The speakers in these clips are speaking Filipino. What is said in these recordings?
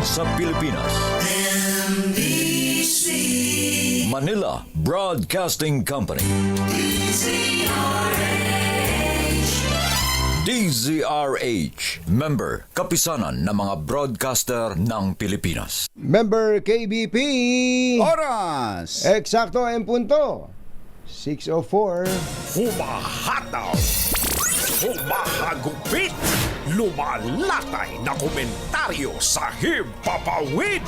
sa Pilipinas. NBC Manila Broadcasting Company. DZRH, member, kapisanan ng mga broadcaster ng Pilipinas. Member KBP. Oras! Eksakto en punto. 6:04. Humahataw, humahagupit, lumalatay na komentaryo sa himpapawid.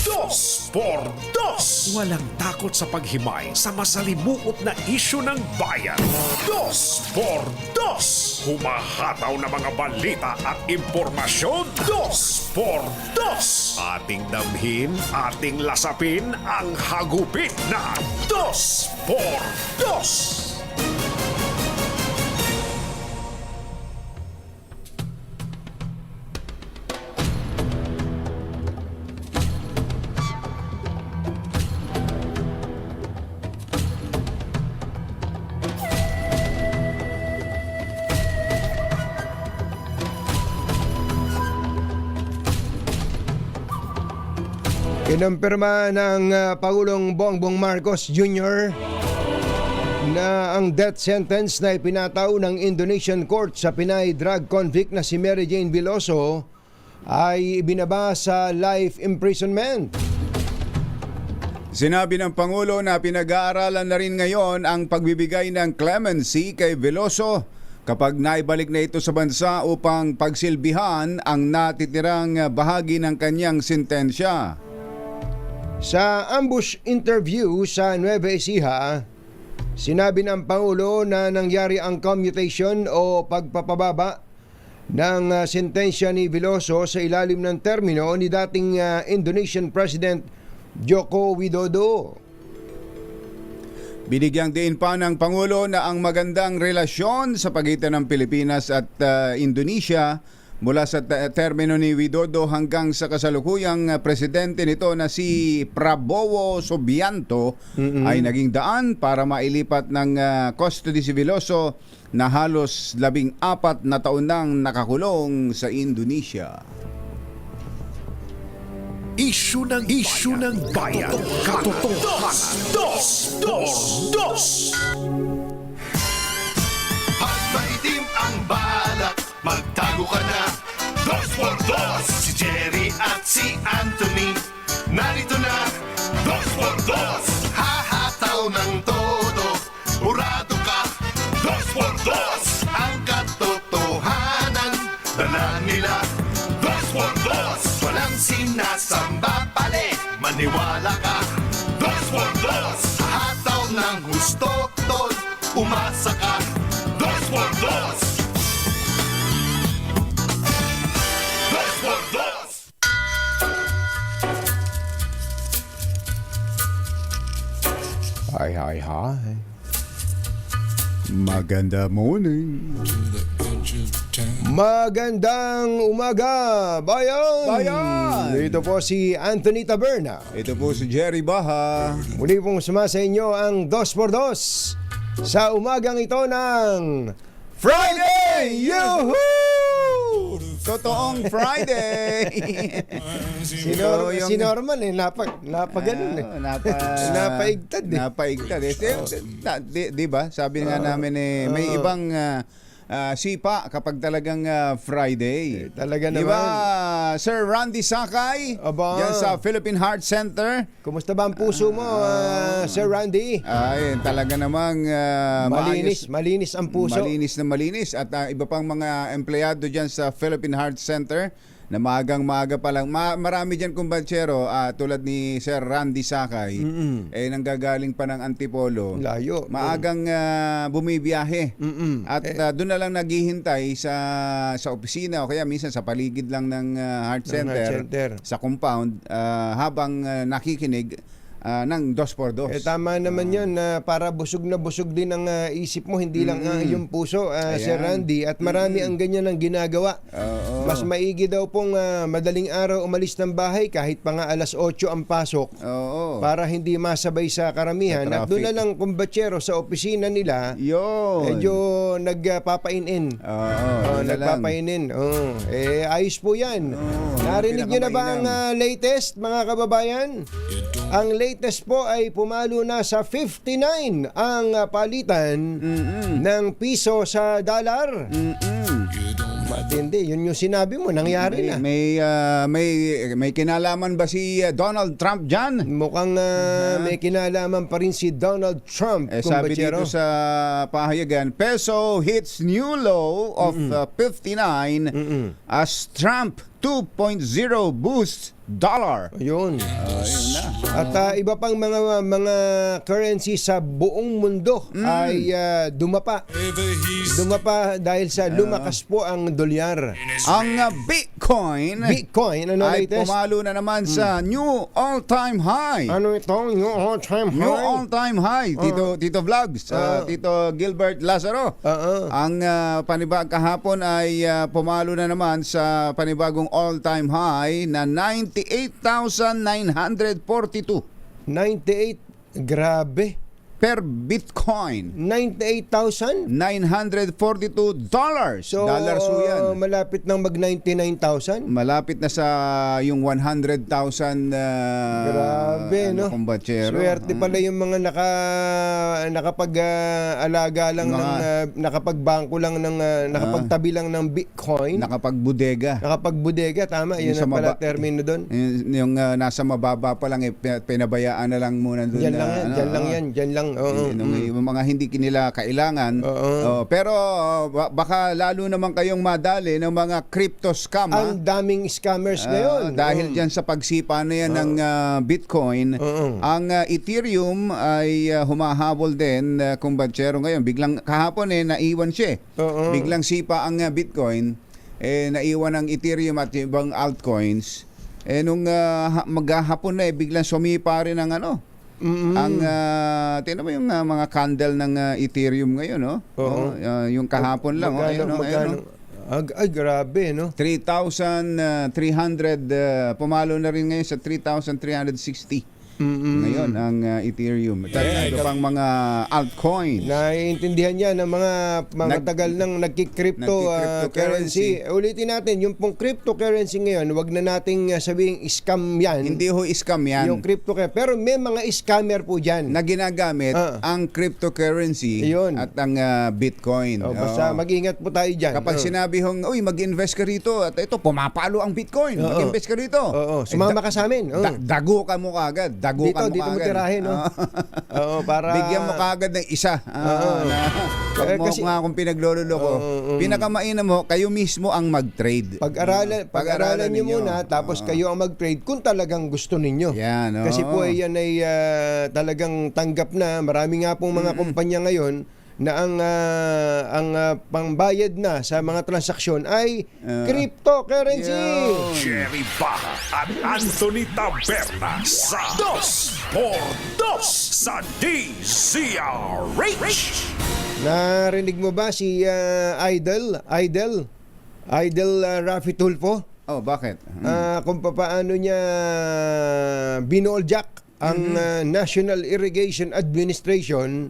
2 por 2. Walang takot sa paghimay sa masalimuot na isyu ng bayan. 2 por 2. Humahataw na mga balita at impormasyon. 2 por 2. Ating damhin, ating lasapin ang hagupit na 2 por 2. Kinumpirma ng Pangulong Bongbong Marcos Jr. na ang death sentence na ipinataw ng Indonesian court sa Pinay drug convict na si Mary Jane Veloso ay ibinaba sa life imprisonment. Sinabi ng Pangulo na pinag-aaralan na rin ngayon ang pagbibigay ng clemency kay Veloso kapag naibalik na ito sa bansa upang pagsilbihan ang natitirang bahagi ng kanyang sentensya. Sa ambush interview sa Nueva Ecija, sinabi ng Pangulo na nangyari ang commutation o pagpapababa ng sentensya ni Veloso sa ilalim ng termino ni dating Indonesian President Joko Widodo. Binigyang diin pa ng Pangulo na ang magandang relasyon sa pagitan ng Pilipinas at Indonesia mula sa termino ni Widodo hanggang sa kasalukuyang presidente nito na si Prabowo Subianto ay naging daan para mailipat ng custody si Veloso na halos 14 na taon nang nakakulong sa Indonesia. Isyu ng bayan. Katotohanan. 2 por 2. At maitim ang balak, magtago ka na. 2 por 2. Si Jerry at si Anthony, narito na. 2 por 2. Hahataw ng todo, urado ka. 2 por 2. Ang katotohanan, dala nila. 2 por 2. Walang sinasamba pale, maniwala ka. 2 por 2. Hahataw ng gusto, tol, umasa ka. 2 por 2. 2 por 2. Hi. Maganda morning. Magandang umaga, bayan! Bayan! Ito po si Anthony Taberna. Ito po si Jerry Baha. Muli pong sumasa inyo ang 2x2 sa umagang ito ng Friday! Yuhuu! Totoong Friday. Si Norman napaganon eh. Napaigtad eh. Napaigtad eh. Di ba? Sabi nga namin may ibang sipa kapag talagang Friday. Talaga Di naman. ba, Sir Randy Sakay? Aba. Yan sa Philippine Heart Center. Kumusta ba ang puso mo, Sir Randy? Ay, talaga namang Malinis ang puso. Malinis. At iba pang mga empleyado dyan sa Philippine Heart Center na maagang-maaga pa lang. Marami dyan kumbatsero tulad ni Sir Randy Sakay, nanggagaling pa ng Antipolo. Layo. Maagang bumibiyahe. At doon na lang naghihintay sa opisina o kaya minsan sa paligid lang ng Heart Center, Heart Center. sa compound habang nakikinig ng 2x2. Tama naman yun na para busog na busog din ang isip mo, hindi lang yung puso, Sir Randy. At marami ang ganyan ang ginagawa. Mas maigi daw pong madaling araw umalis ng bahay kahit pa nga alas 8 ang pasok para hindi masabay sa karamihan. At doon na lang kumbatsero sa opisina nila, medyo nagpapainin. Nagpapainin. Ayos po yan. Narinig nyo na ba ang latest, mga kababayan? Ang latest po ay pumalo na sa 59 ang palitan ng piso sa dollar. Matindi, yun yung sinabi mo, nangyari na. May kinalaman ba si Donald Trump dyan? Mukhang may kinalaman pa rin si Donald Trump. Sabi dito sa pahayagan, peso hits new low of 59 as Trump 2.0 boosts dollar. Yun. Yun na. At iba pang mga currency sa buong mundo ay dumapa. Dumapa dahil sa lumakas po ang dolyar. Ang Bitcoin Ano ay latest? pumalo na naman sa new all-time high. Ano ito? New all-time high? New all-time high. Tito Vlogs, Tito Gilbert Lazaro. Ang panibag kahapon ay pumalo na naman sa panibagong all-time high na 98,942 98. Grabe. per Bitcoin. 98,000? $942. So, Dollars po yan. malapit nang mag 99,000? Malapit na sa yung 100,000 Grabe, no? kumbatsero. Swerte pala yung mga nakapag-alaga lang ng nakapagbangko lang ng nakapagtabi lang ng Bitcoin. Nakapagbudega. Nakapagbudega, tama. Yun Yung sa ang pala maba- termino doon. Yung nasa mababa pa lang, pinabayaan na lang muna doon. Diyan lang yan, diyan lang yan, diyan lang. Oo. Yung mga hindi nila kailangan. Pero baka lalo naman kayong madali ng mga crypto scam. Ang daming scammers ngayon. Dahil dyan sa pagsipa na yan ng Bitcoin, ang Ethereum ay humahabol din kumbatsero ngayon. Biglang kahapon naiwan siya. Biglang sipa ang Bitcoin, naiwan ang Ethereum at ibang altcoins. Nung maghahapon na biglang sumipa rin ang ang tingnan mo yung mga candle ng Ethereum ngayon, no? Yung kahapon lang, Magkano? Ay, grabe, no? 3,300 pumalo na rin ngayon sa 3,360. Ngayon ang Ethereum. At ito pang mga altcoin. Naiintindihan niya ng mga matagal nang nagki-crypto currency. Ulitin natin, yung pong cryptocurrency ngayon, wag na nating sabihing scam yan. Hindi ho scam yan. Yung cryptocurrency. Pero may mga scammer po dyan. Na ginagamit ang cryptocurrency at ang Bitcoin. Basta mag-ingat po tayo dyan. Kapag sinabi hong, uy, mag-invest ka rito at ito, pumapalo ang Bitcoin. Mag-invest ka rito. Sumama ka sa amin. Dago ka mo kagad. Dito mo tirahin, no? Para bigyan mo kagad ng isa. Huwag mo nga akong pinagloloko. Pinakamainam mo, kayo mismo ang mag-trade. Pag-aralan niyo muna, tapos kayo ang mag-trade kung talagang gusto ninyo. Yan, Kasi po yan ay talagang tanggap na. Marami nga pong mga kumpanya ngayon na ang pangbayad na sa mga transaksyon ay cryptocurrency. Jerry Baja at Anthony Taberna sa 2x2 sa DZRH. Narinig mo ba si Idol Rafi Tulfo? Oh, bakit? Kung paano niya binoljak ang National Irrigation Administration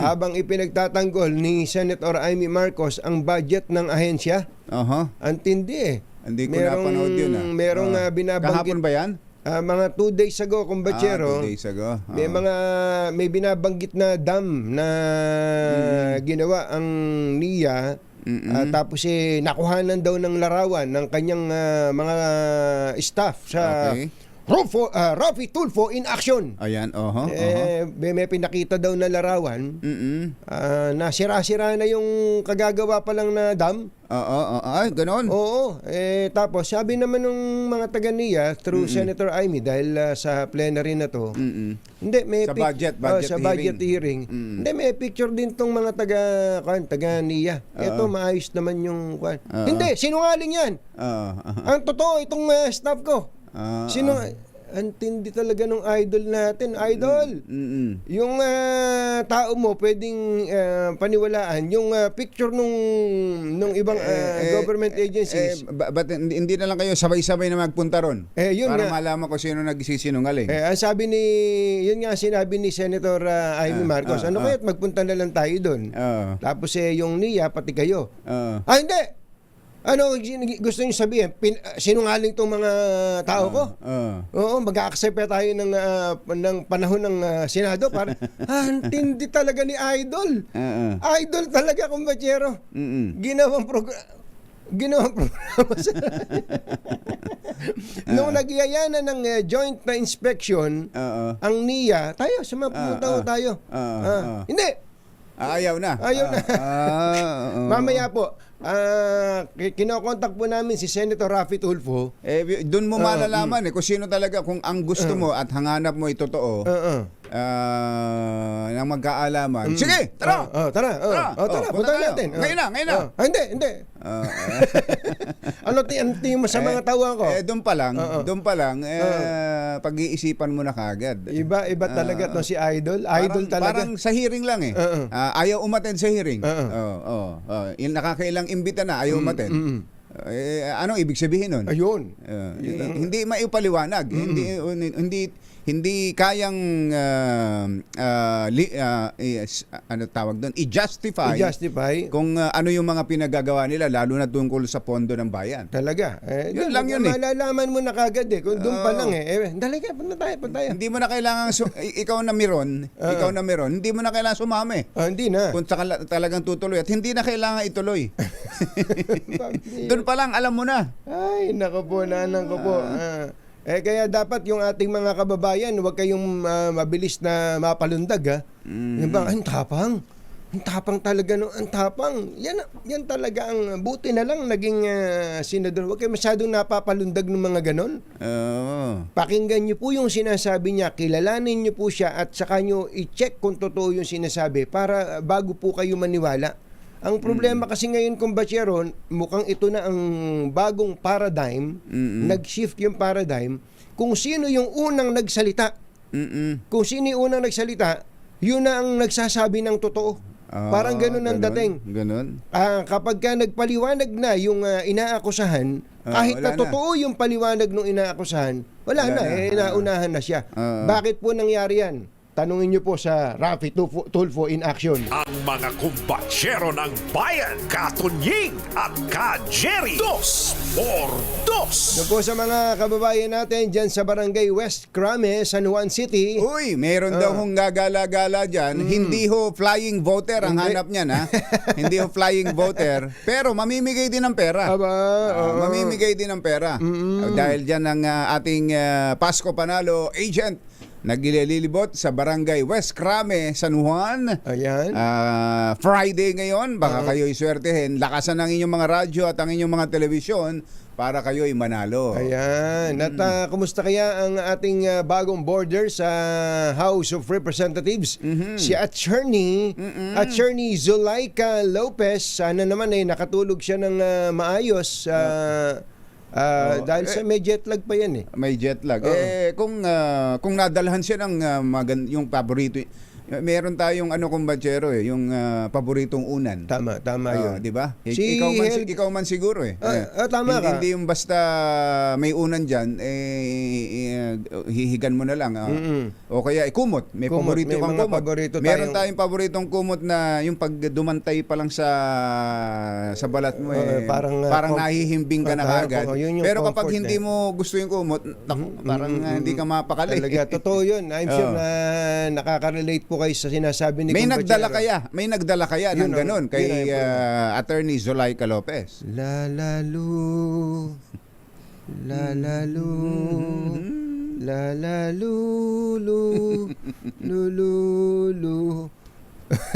habang ipinagtatanggol ni Senator Amy Marcos ang budget ng ahensya. Ang tindi Hindi ko napanood yun. Merong binabanggit. Kahapon ba yan? Mga 2 days ago, kumbatsero. 2 days ago. May binabanggit na dam na ginawa ang NIA. Tapos nakuhanan daw ng larawan ng kanyang mga staff sa Rafi Tulfo in action. Ayan, May pinakita daw na larawan. Na sira-sira na yung kagagawa pa lang na dam. Ay, ganon. Oo. Tapos sabi naman ng mga taga NIA through Senator Amy dahil sa plenary na to. Hindi, may Sa budget hearing. Hindi, may picture din tong mga taga NIA. Ito maayos naman yung Hindi, sinungaling yan. Ang totoo itong staff ko. Antindi talaga nung idol natin. Idol! Mm-mm. Yung tao mo pwedeng paniwalaan yung picture nung ibang government agencies. Ba't hindi na lang kayo sabay-sabay na magpunta ron? Yun para nga. malaman ko sino nagsisinungaling. Ang sabi yun nga sinabi ni Senator Amy Marcos, kaya't magpunta na lang tayo doon. Oo. Tapos yung NIA, pati kayo. Oo. Hindi! Ano gusto niyo sabihin? Sinungaling tong mga tao ko? Oo, mag-a-accept tayo ng panahon ng Senado para antindi talaga ni Idol. Idol talaga, kumbachero. Ginawang programa sa nung nagyayana ng joint na inspection ang NIA, tayo sumapunta tayo. Hindi. Ayaw na. Ayaw na. Mamaya po, kinokontak po namin si Senator Raffy Tulfo. Doon mo malalaman kung sino talaga, kung ang gusto mo at hanganap mo ay totoo. Nang magkaalaman. Sige, tara! Tara. Punta punta tayo. natin. Ngayon na. Hindi. Ano tingin mo sa mga tawa ko? Doon pa lang, pag-iisipan mo na kagad. Iba talaga to si Idol. Idol talaga. Parang sa hearing lang ayaw umattend sa hearing. Nakakailang imbita na, ayaw umattend. Anong ibig sabihin nun? Ayun. Hindi maipaliwanag. Hindi kayang ano tawag doon, i-justify kung ano yung mga pinagagawa nila, lalo na tungkol sa pondo ng bayan. Talaga. Yun lang yun malalaman mo na kagad kung doon pa lang talaga, punta tayo. Hindi mo na kailangan ikaw na meron, hindi mo na kailangan sumami. Hindi na. Kung talagang tutuloy at hindi na kailangan ituloy. Doon pa lang alam mo na. Ay, nako po, nanang ko po. Kaya dapat yung ating mga kababayan, huwag kayong mabilis na mapalundag. Yung bang, ang tapang talaga, ang tapang. Yan talaga ang buti na lang naging senador. Huwag kayo masyadong napapalundag ng mga ganon. Pakinggan nyo po yung sinasabi niya, kilalanin nyo po siya at saka nyo i-check kung totoo yung sinasabi para bago po kayo maniwala. Ang problema kasi ngayon, kumbachero, mukhang ito na ang bagong paradigm, nag-shift yung paradigm, kung sino yung unang nagsalita. Kung sino yung unang nagsalita, yun na ang nagsasabi ng totoo. Parang ganun ang dating. Ganun. Kapag ka nagpaliwanag na yung inaakusahan, kahit na totoo yung paliwanag ng inaakusahan, wala na, naunahan na siya. Bakit po nangyari yan? Tanungin niyo po sa Raffy Tulfo in action. Ang mga kumbatsero ng bayan, Katunying at Ka-Jerry. 2x2. Doon po sa mga kababayan natin dyan sa Barangay West Crame, San Juan City. Uy, meron daw hong gagala-gala dyan. Hindi ho flying voter ang hanap niyan, ha? Hindi ho flying voter. Pero mamimigay din ng pera. Mamimigay din ng pera. Dahil dyan ang ating Pasko Panalo agent naglilibot sa Barangay West Crame, San Juan. Ayan. Friday ngayon, baka kayo iswertehin. Lakasan ang inyong mga radyo at ang inyong mga telebisyon para kayo'y manalo. Ayan. At kumusta kaya ang ating bagong border sa House of Representatives? Si Attorney Zulaika Lopez. Sana naman nakatulog siya ng maayos. Dahil sa may jet lag pa yan May jet lag. Kung nadalhan siya ng yung paborito, meron tayong kumbatsero yung paboritong unan. Tama yun. Di ba? Si Ikaw man siguro tama ka. Hindi yung basta may unan dyan, hihigan mo na lang. O kaya kumot. May paborito kang kumot. Meron tayong paboritong kumot na yung pag dumantay pa lang sa balat mo parang nahihimbing ka na kagad. Pero kapag hindi mo gusto yung kumot, parang hindi ka mapakali. Talaga, totoo yun. I'm sure na nakaka-relate po kayo sa sinasabi ni May Kumbachero. nagdala kaya ng ganun kay Attorney Zulaika Lopez. La la lu la la lu la la lu lu lu.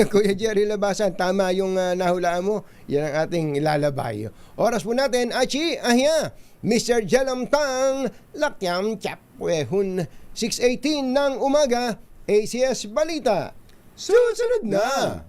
Kuya Jerry Labasan, tama yung nahulaan mo. Yan ang ating ilalabay. Oras po natin, achi, ahya, Mr. Jalamtang, Lakyam Chapwehun, 6:18 ng umaga, ACS Balita. Susunod na!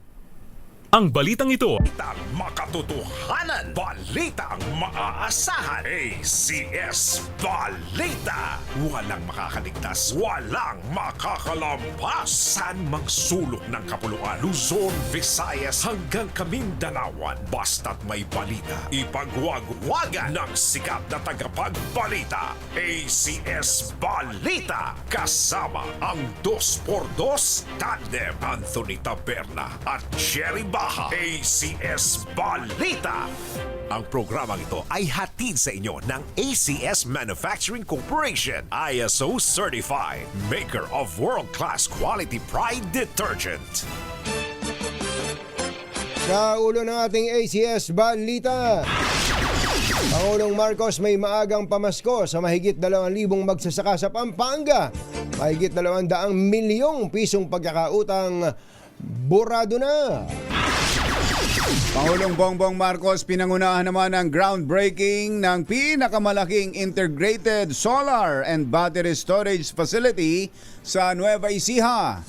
Ang balitang ito Balitang makatotohanan, balitang maaasahan. ACS Balita. Walang makakaligtas, walang makakalampas. San mang sulok ng kapuluan, Luzon, Visayas hanggang Kamindanawan. Basta't may balita, ipagwagwagan ng sikat na tagapagbalita. ACS Balita. Kasama ang 2x2 tandem Anthony Taberna at Jerry Baha. ACS Balita. Ang programang ito ay hatid sa inyo ng ACS Manufacturing Corporation, ISO certified, maker of world-class quality Pride detergent. Sa ulo ng ating ACS Balita, Pangulong Marcos may maagang pamasko sa mahigit 2,000 magsasaka sa Pampanga. Mahigit 200 milyong pisong pagkakautang burado na. Pangulong Bongbong Marcos pinangunahan naman ang groundbreaking ng pinakamalaking integrated solar and battery storage facility sa Nueva Ecija.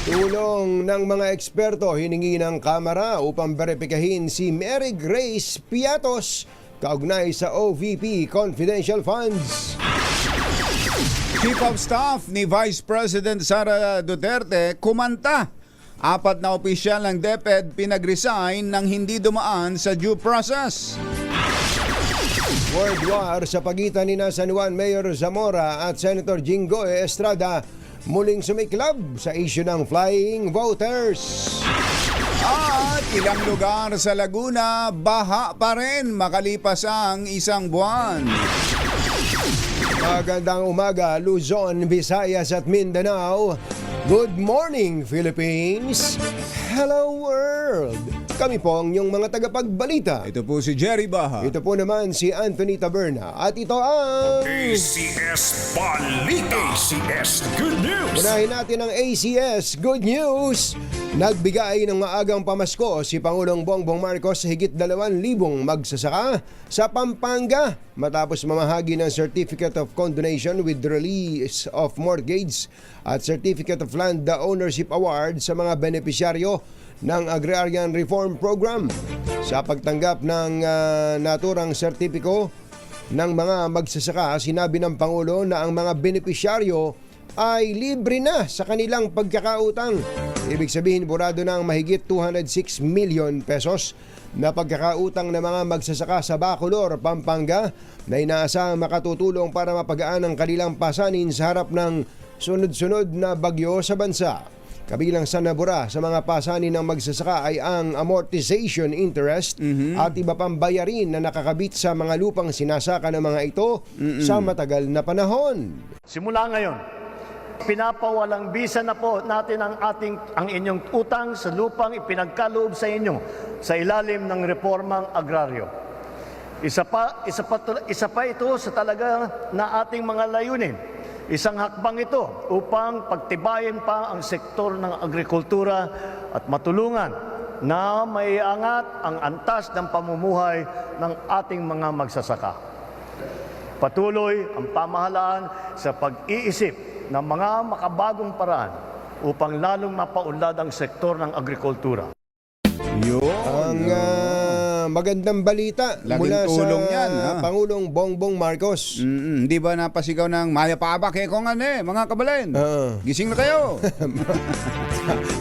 Tulong ng mga eksperto hiningi ng Kamara upang beripikahin si Mary Grace Piatos kaugnay sa OVP Confidential Funds. Chief of Staff ni Vice President Sara Duterte kumanta. 4 na opisyal ng DepEd pinag-resign nang hindi dumaan sa due process. World war sa pagitan ni San Juan Mayor Zamora at Senator Jinggoy Estrada muling sumiklab sa issue ng flying voters. At ilang lugar sa Laguna, baha pa rin makalipas ang isang buwan. Magandang umaga, Luzon, Visayas at Mindanao. Good morning, Philippines. Hello, world. Kami po ang inyong mga tagapagbalita. Ito po si Jerry Baha. Ito po naman si Anthony Taberna. At ito ang... ACS Balita. ACS Good News. Unahin natin ang ACS Good News. Nagbigay ng maagang pamasko si Pangulong Bongbong Marcos sa higit 2,000 magsasaka sa Pampanga matapos mamahagi ng Certificate of Condonation with Release of Mortgage at Certificate of Land Ownership Award sa mga benepisyaryo ng Agrarian Reform Program. Sa pagtanggap ng naturang sertipiko ng mga magsasaka, sinabi ng Pangulo na ang mga benepisyaryo ay libre na sa kanilang pagkakautang. Ibig sabihin, burado na ang mahigit 206 million pesos na pagkakautang ng mga magsasaka sa Bacolor, Pampanga na inaasahang makatutulong para mapagaan ang kanilang pasanin sa harap ng sunod-sunod na bagyo sa bansa. Kabilang sa nabura sa mga pasanin ng magsasaka ay ang amortization interest at iba pang bayarin na nakakabit sa mga lupang sinasaka ng mga ito sa matagal na panahon. Simula ngayon, pinapawalang bisa na po natin ang inyong utang sa lupang ipinagkaloob sa inyo sa ilalim ng reformang agraryo. Isa pa ito sa talaga na ating mga layunin. Isang hakbang ito upang pagtibayin pa ang sektor ng agrikultura at matulungan na may angat ang antas ng pamumuhay ng ating mga magsasaka. Patuloy ang pamahalaan sa pag-iisip ng mga makabagong paraan upang lalong mapaunlad ang sektor ng agrikultura. Ang magandang balita Laging mula sa tulong yan, ha? Pangulong Bongbong Marcos. Di ba napasigaw ng maya pa ba kung mga kabalen? Gising na kayo.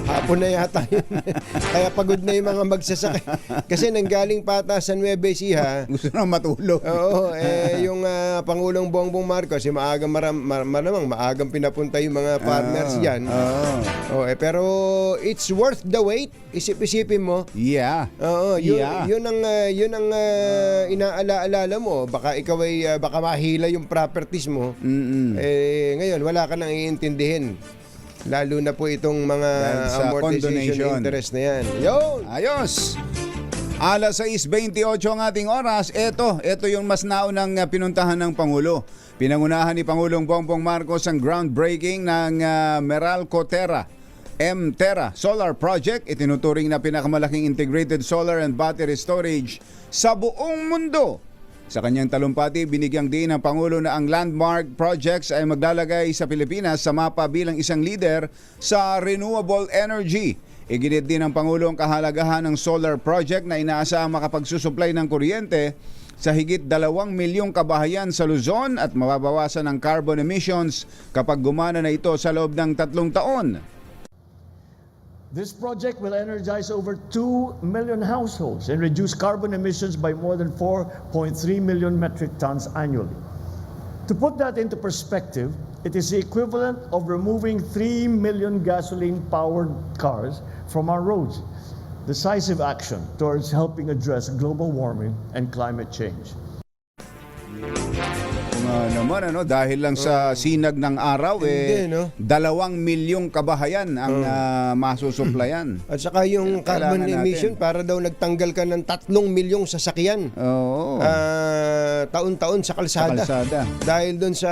Hapon na yata yun. Kaya pagod na yung mga magsasaka. Kasi nanggaling pata sa Nueva Ecija. Gusto na matulog. Oo, yung Pangulong Bongbong Marcos, maagang malamang maagang pinapunta yung mga farmers yan. Pero it's worth the wait. Isip-isipin mo. Yeah. Oo, yun ang inaala-alala mo. Baka ikaw ay baka mahila yung properties mo. Ngayon wala ka nang iintindihin. Lalo na po itong mga sa amortization condonation. interest na yan. Yun! Ayos. Alas 6:28 ang ating oras. Ito yung mas naunang pinuntahan ng Pangulo. Pinangunahan ni Pangulong Bongbong Marcos ang groundbreaking ng Meralco Terra M-Terra Solar Project. Itinuturing na pinakamalaking integrated solar and battery storage sa buong mundo. Sa kanyang talumpati, binigyang din ng Pangulo na ang landmark projects ay maglalagay sa Pilipinas sa mapa bilang isang leader sa renewable energy. Iginit din ng Pangulo ang kahalagahan ng solar project na inaasahang makapagsusupply ng kuryente sa higit 2 milyong kabahayan sa Luzon at mababawasan ang carbon emissions kapag gumana na ito sa loob ng 3 taon. This project will energize over 2 million households and reduce carbon emissions by more than 4.3 million metric tons annually. To put that into perspective, it is the equivalent of removing 3 million gasoline-powered cars from our roads. Decisive action towards helping address global warming and climate change. Naman dahil lang sa sinag ng araw Hindi, no? 2 milyong kabahayan ang masusuplayan. At saka yung carbon Kailangan emission, natin. para daw nagtanggal ka ng 3 milyong sasakyan. Oo. Taon-taon sa kalsada. Dahil doon sa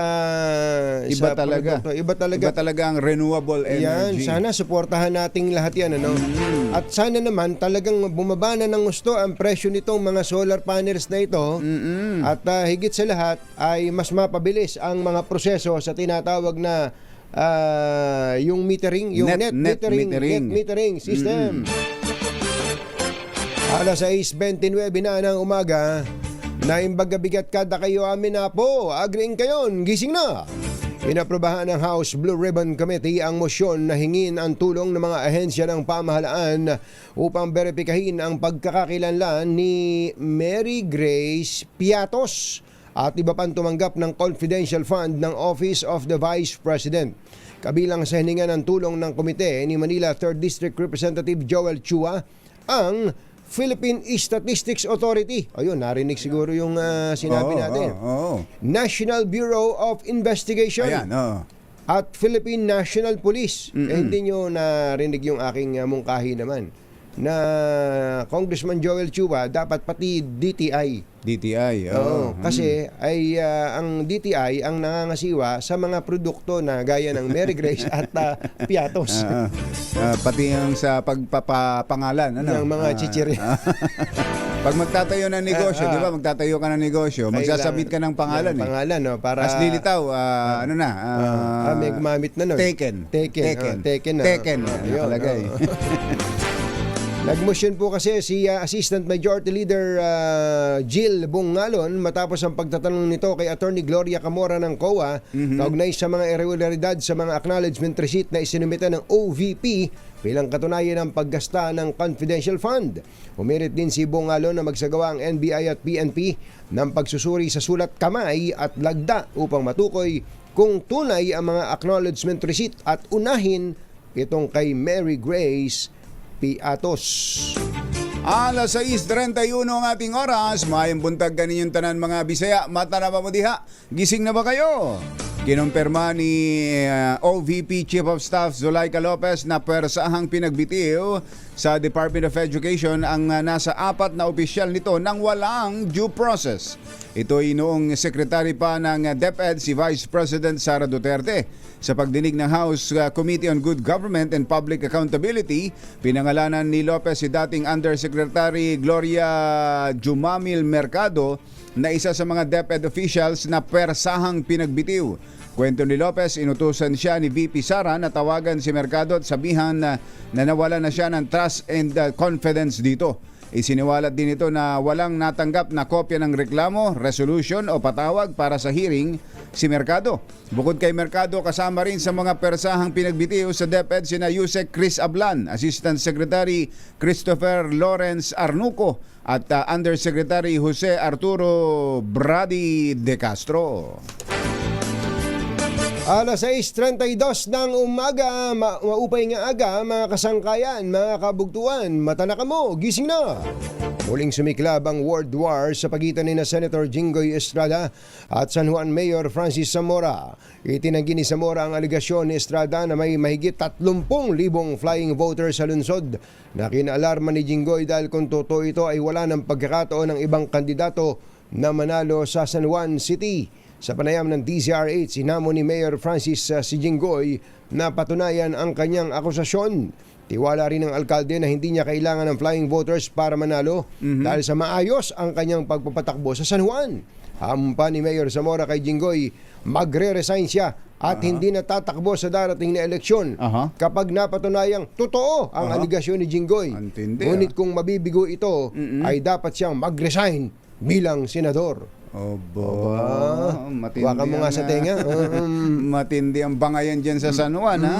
Iba talaga. produkto. Iba talaga. Iba talaga ang renewable Yan, energy. sana suportahan nating lahat yan, ano? At sana naman talagang bumaba na ng gusto ang presyo nitong mga solar panels na ito. At higit sa lahat ay mas mapabilis ang mga proseso sa tinatawag na yung metering, yung net metering system. Alas 6:29 na ng umaga, naimbagabigat kada kayo amin na po, agreeing kayon, gising na. Inaprobahan ng House Blue Ribbon Committee ang mosyon na hingin ang tulong ng mga ahensya ng pamahalaan upang beripikahin ang pagkakakilanlan ni Mary Grace Piatos at iba pang tumanggap ng confidential fund ng Office of the Vice President. Kabilang sa hiningan ng tulong ng komite ni Manila 3rd District Representative Joel Chua ang Philippine Statistics Authority. Ayun, narinig siguro yung sinabi natin. National Bureau of Investigation. Ayan, At Philippine National Police. Hindi nyo narinig yung aking mungkahi naman na Congressman Joel Chua, dapat pati DTI. Oo, kasi ay ang DTI ang nangangasiwa sa mga produkto na gaya ng Mary Grace at Piatos. Pati yung sa pagpapangalan ng mga chichiri. Pag magtatayo ng negosyo, di ba? Magtatayo ka ng negosyo, magsasabit ka ng pangalan. Pangalan, no? Para as lilitaw, may gumamit na, no? Taken. Nakalagay. Nagmotion po kasi si Assistant Majority Leader Jill Bungalon matapos ang pagtatanong nito kay Attorney Gloria Camora ng COA kaugnay sa mga irregularidad sa mga acknowledgement receipt na isinumita ng OVP bilang katunayan ng paggasta ng confidential fund. Umirit din si Bungalon na magsagawa ang NBI at PNP ng pagsusuri sa sulat kamay at lagda upang matukoy kung tunay ang mga acknowledgement receipt at unahin itong kay Mary Grace Piatos. Alas 6:31 ang ating oras. Mayang buntag kaninyong tanan mga Bisaya. Mata na ba mo diha? Gising na ba kayo? Kinumpirma ni OVP Chief of Staff Zulaika Lopez na persahang pinagbitiw sa Department of Education ang nasa 4 na opisyal nito nang walang due process. Ito ay noong sekretary pa ng DepEd si Vice President Sara Duterte. Sa pagdinig ng House Committee on Good Government and Public Accountability, pinangalanan ni Lopez si dating Undersecretary Gloria Jumamil Mercado na isa sa mga DepEd officials na persahang pinagbitiw. Kwento ni Lopez, inutusan siya ni VP Sara na tawagan si Mercado at sabihan na nawala na siya ng trust and confidence dito. Isiniwalat din ito na walang natanggap na kopya ng reklamo, resolution o patawag para sa hearing si Mercado. Bukod kay Mercado, kasama rin sa mga persahang pinagbitiw sa DepEd sina Yusek Chris Ablan, Assistant Secretary Christopher Lawrence Arnuco at Undersecretary Jose Arturo Brady de Castro. Alas 6:32 ng umaga, maupay nga aga, mga kasangkayan, mga kabugtuan, mata na kamo, gising na! Muling sumiklab ang world war sa pagitan ni Senator Jinggoy Estrada at San Juan Mayor Francis Zamora. Itinanggi ni Zamora ang aligasyon ni Estrada na may mahigit 30,000 flying voters sa lungsod na kinaalarma ni Jinggoy dahil kung totoo ito ay wala ng pagkakataon ng ibang kandidato na manalo sa San Juan City. Sa panayam ng DZRH, sinamo ni Mayor Francis Sijinggoy na patunayan ang kanyang akusasyon. Tiwala rin ng alkalde na hindi niya kailangan ng flying voters para manalo dahil sa maayos ang kanyang pagpapatakbo sa San Juan. Hampa ni Mayor Zamora kay Jinggoy, magre-resign siya at hindi na tatakbo sa darating na eleksyon kapag napatunayang totoo ang aligasyon ni Jinggoy. Antindi, Ngunit kung mabibigo ito, ay dapat siyang mag-resign bilang senador. Obo. Matindi Waka mo nga sa tenga. matindi ang bangayan dyan sa San Juan, ha?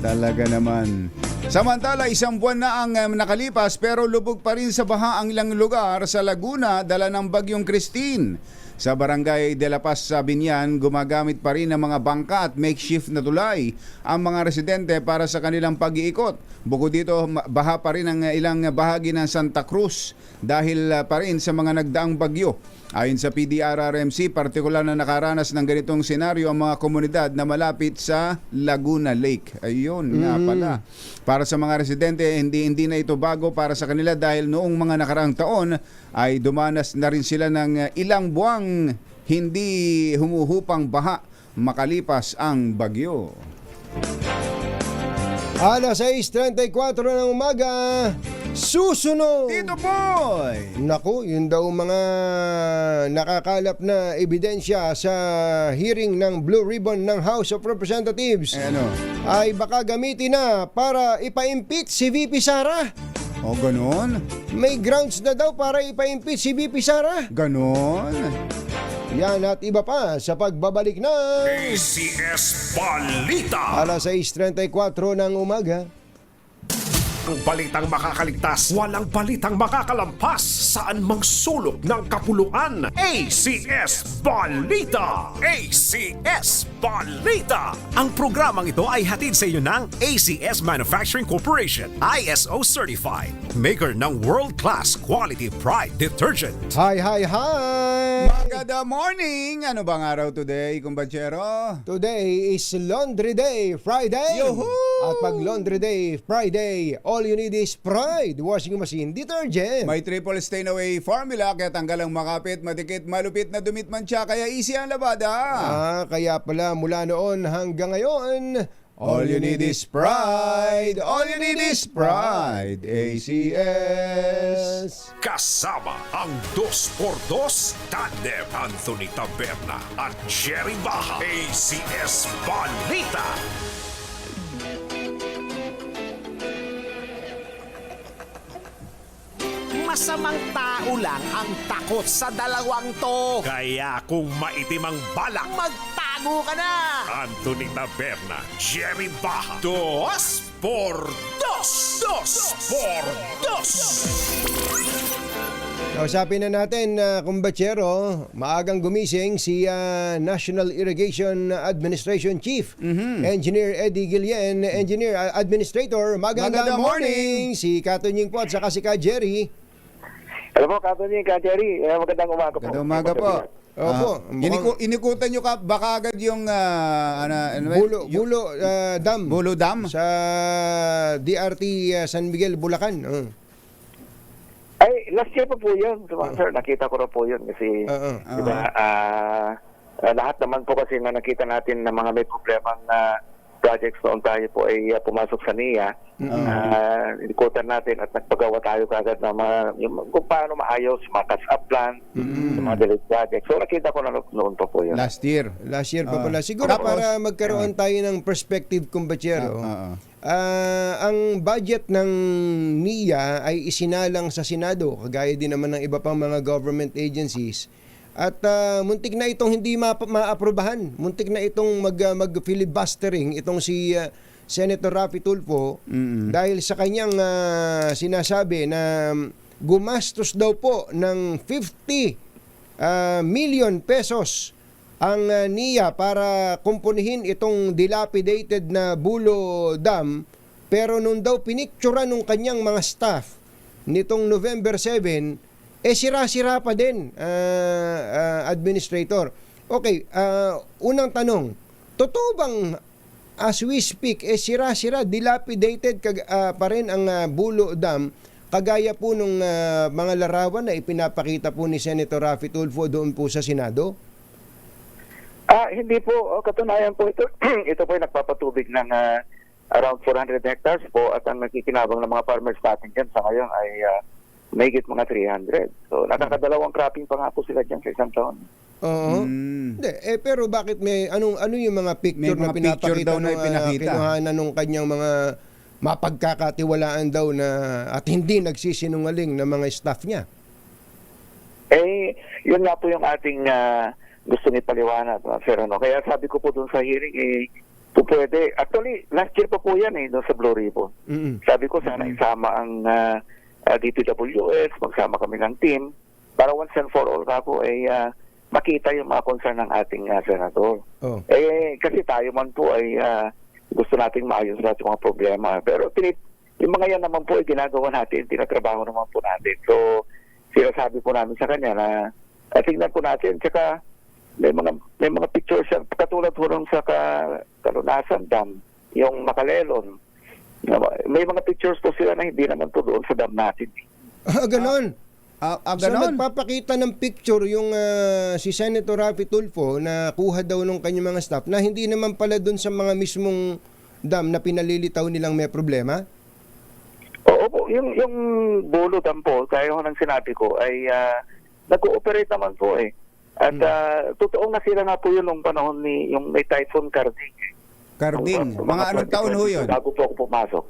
Talaga naman. Samantala, 1 buwan na ang nakalipas pero lubog pa rin sa baha ang ilang lugar sa Laguna dala ng bagyong Christine. Sa barangay De La Paz sa Binyan, gumagamit pa rin ng mga bangka at makeshift na tulay ang mga residente para sa kanilang pag-iikot. Bukod dito, baha pa rin ang ilang bahagi ng Santa Cruz dahil pa rin sa mga nagdaang bagyo. Ayon sa PDRRMC, partikular na nakaranas ng ganitong senaryo ang mga komunidad na malapit sa Laguna Lake. Ayun, nga pala. Para sa mga residente, hindi na ito bago para sa kanila dahil noong mga nakaraang taon ay dumanas na rin sila ng ilang buwang hindi humuhupang baha makalipas ang bagyo. Alas 6:34 ng umaga, susunod! Tito Boy! Naku, yun daw mga nakakalap na ebidensya sa hearing ng Blue Ribbon ng House of Representatives ay baka gamitin na para ipa-impeach si VP Sara. O, ganon? May grounds na daw para ipa-impeach si VP Sara. Ganon? Yan at iba pa sa pagbabalik ng ACS Balita. alas 6:34 ng umaga. Ang balitang makakaligtas, walang balitang makakalampas, saan mang sulok ng kapuluan. ACS Balita! ACS Balita! Ang programang ito ay hatid sa inyo ng ACS Manufacturing Corporation, ISO Certified, maker ng world-class quality Pride Detergent. Hi, hi, hi! Maganda morning! Ano bang araw today, kumbachero? Today is Laundry Day Friday. Yuhu! At pag Laundry Day Friday, all you need is Pride Washing Machine Detergent. May triple stain away formula kaya tanggal ang makapit, madikit, malupit na dumit mancha kaya easy ang labada. Kaya pala mula noon hanggang ngayon, All you need is pride. All you need is pride. ACS. Kasama ang 2x2 tandem Anthony Taberna at Jerry Baja. ACS Balita. Masamang tao lang ang takot sa dalawang to. Kaya kung maitim ang balak, Magtago ka na! Anthony Taberna, Jerry Baja. 2x2. 2x2. kausapin na natin, kumbatsero, maagang gumising si National Irrigation Administration Chief, Engineer Eddie Guillen, Engineer Administrator. Magandang morning! Si Katunying po at saka si Ka Jerry. Alam mo, Katunying, Ka Jerry, magandang umaga po. Magandang umaga po. Opo. Inikutan nyo ka baka agad yung Dam. Bulo Dam? Sa DRT San Miguel, Bulacan. Ay, last year pa po yun. Sir, nakita ko na po yun kasi, diba, lahat naman po kasi na nakita natin na mga may problemang projects noon tayo po ay pumasok sa NIA. Inikutan natin at nagpagawa tayo kagad na kung paano maayos, mga catch-up plan, mga delayed projects. So nakita ko na noon pa po yun. Last year. Last year pa pala. Siguro Tapos, para magkaroon tayo ng perspective, kumbatsero, ang budget ng NIA ay isinalang sa Senado, kagaya din naman ng iba pang mga government agencies. At muntik na itong hindi maaprobahan. Muntik na itong mag-filibustering itong si Senator Raffy Tulfo dahil sa kanyang sinasabi na gumastos daw po ng 50 million pesos ang NIA para kumpunihin itong dilapidated na Bulo Dam, pero nung daw pinictura nung kanyang mga staff nitong November 7, sira-sira pa din, Administrator. Okay, unang tanong, totoo bang as we speak, sira-sira, dilapidated pa rin ang Bulo Dam, kagaya po nung mga larawan na ipinapakita po ni Senator Raffy Tulfo doon po sa Senado? Hindi po. Katunayan po ito. Ito po ay nagpapatubig ng around 400 hectares po at ang nakikinabang ng mga farmers natin dyan sa ngayon ay mahigit mga 300. So nakakadalawang cropping pa nga po sila dyan sa isang taon. Oo. Hindi, pero bakit may ano yung mga picture May na mga picture pinapakita daw na ipinakita. kinuhanan nung kanyang mga mapagkakatiwalaan daw na at hindi nagsisinungaling na mga staff niya? Yun nga po yung ating gusto ni paliwanag, Sir. Kaya sabi ko po doon sa hearing, po pwede. Actually, last year pa po yan doon sa Blue Ribbon. Sabi ko sana isama ang DPWS, magsama kami ng team para once and for all po makita yung mga concern ng ating senador. Oh. Kasi tayo man po ay gusto nating maayos lahat yung mga problema. Pero yung mga yan naman po ay ginagawa natin, tinatrabaho naman po natin. So, sinasabi po namin sa kanya na tingnan po natin. Tsaka may mga pictures yan, katulad po nung sa Kalunasan Dam, yung Makalelon. May mga pictures po sila na hindi naman po doon sa dam natin. Ganon. So Ganon? nagpapakita ng picture yung si Senator Raffy Tulfo na kuha daw ng kanyang mga staff na hindi naman pala doon sa mga mismong dam na pinalilitaw nilang may problema? Oo po, yung Bulo Dam po, kaya ko nang sinabi ko, ay nag-ooperate naman po At totoong nasira nga po yun nung panahon yung may Typhoon Carding. Carding. Mga anong taon ho yun? Bago po ako pumasok.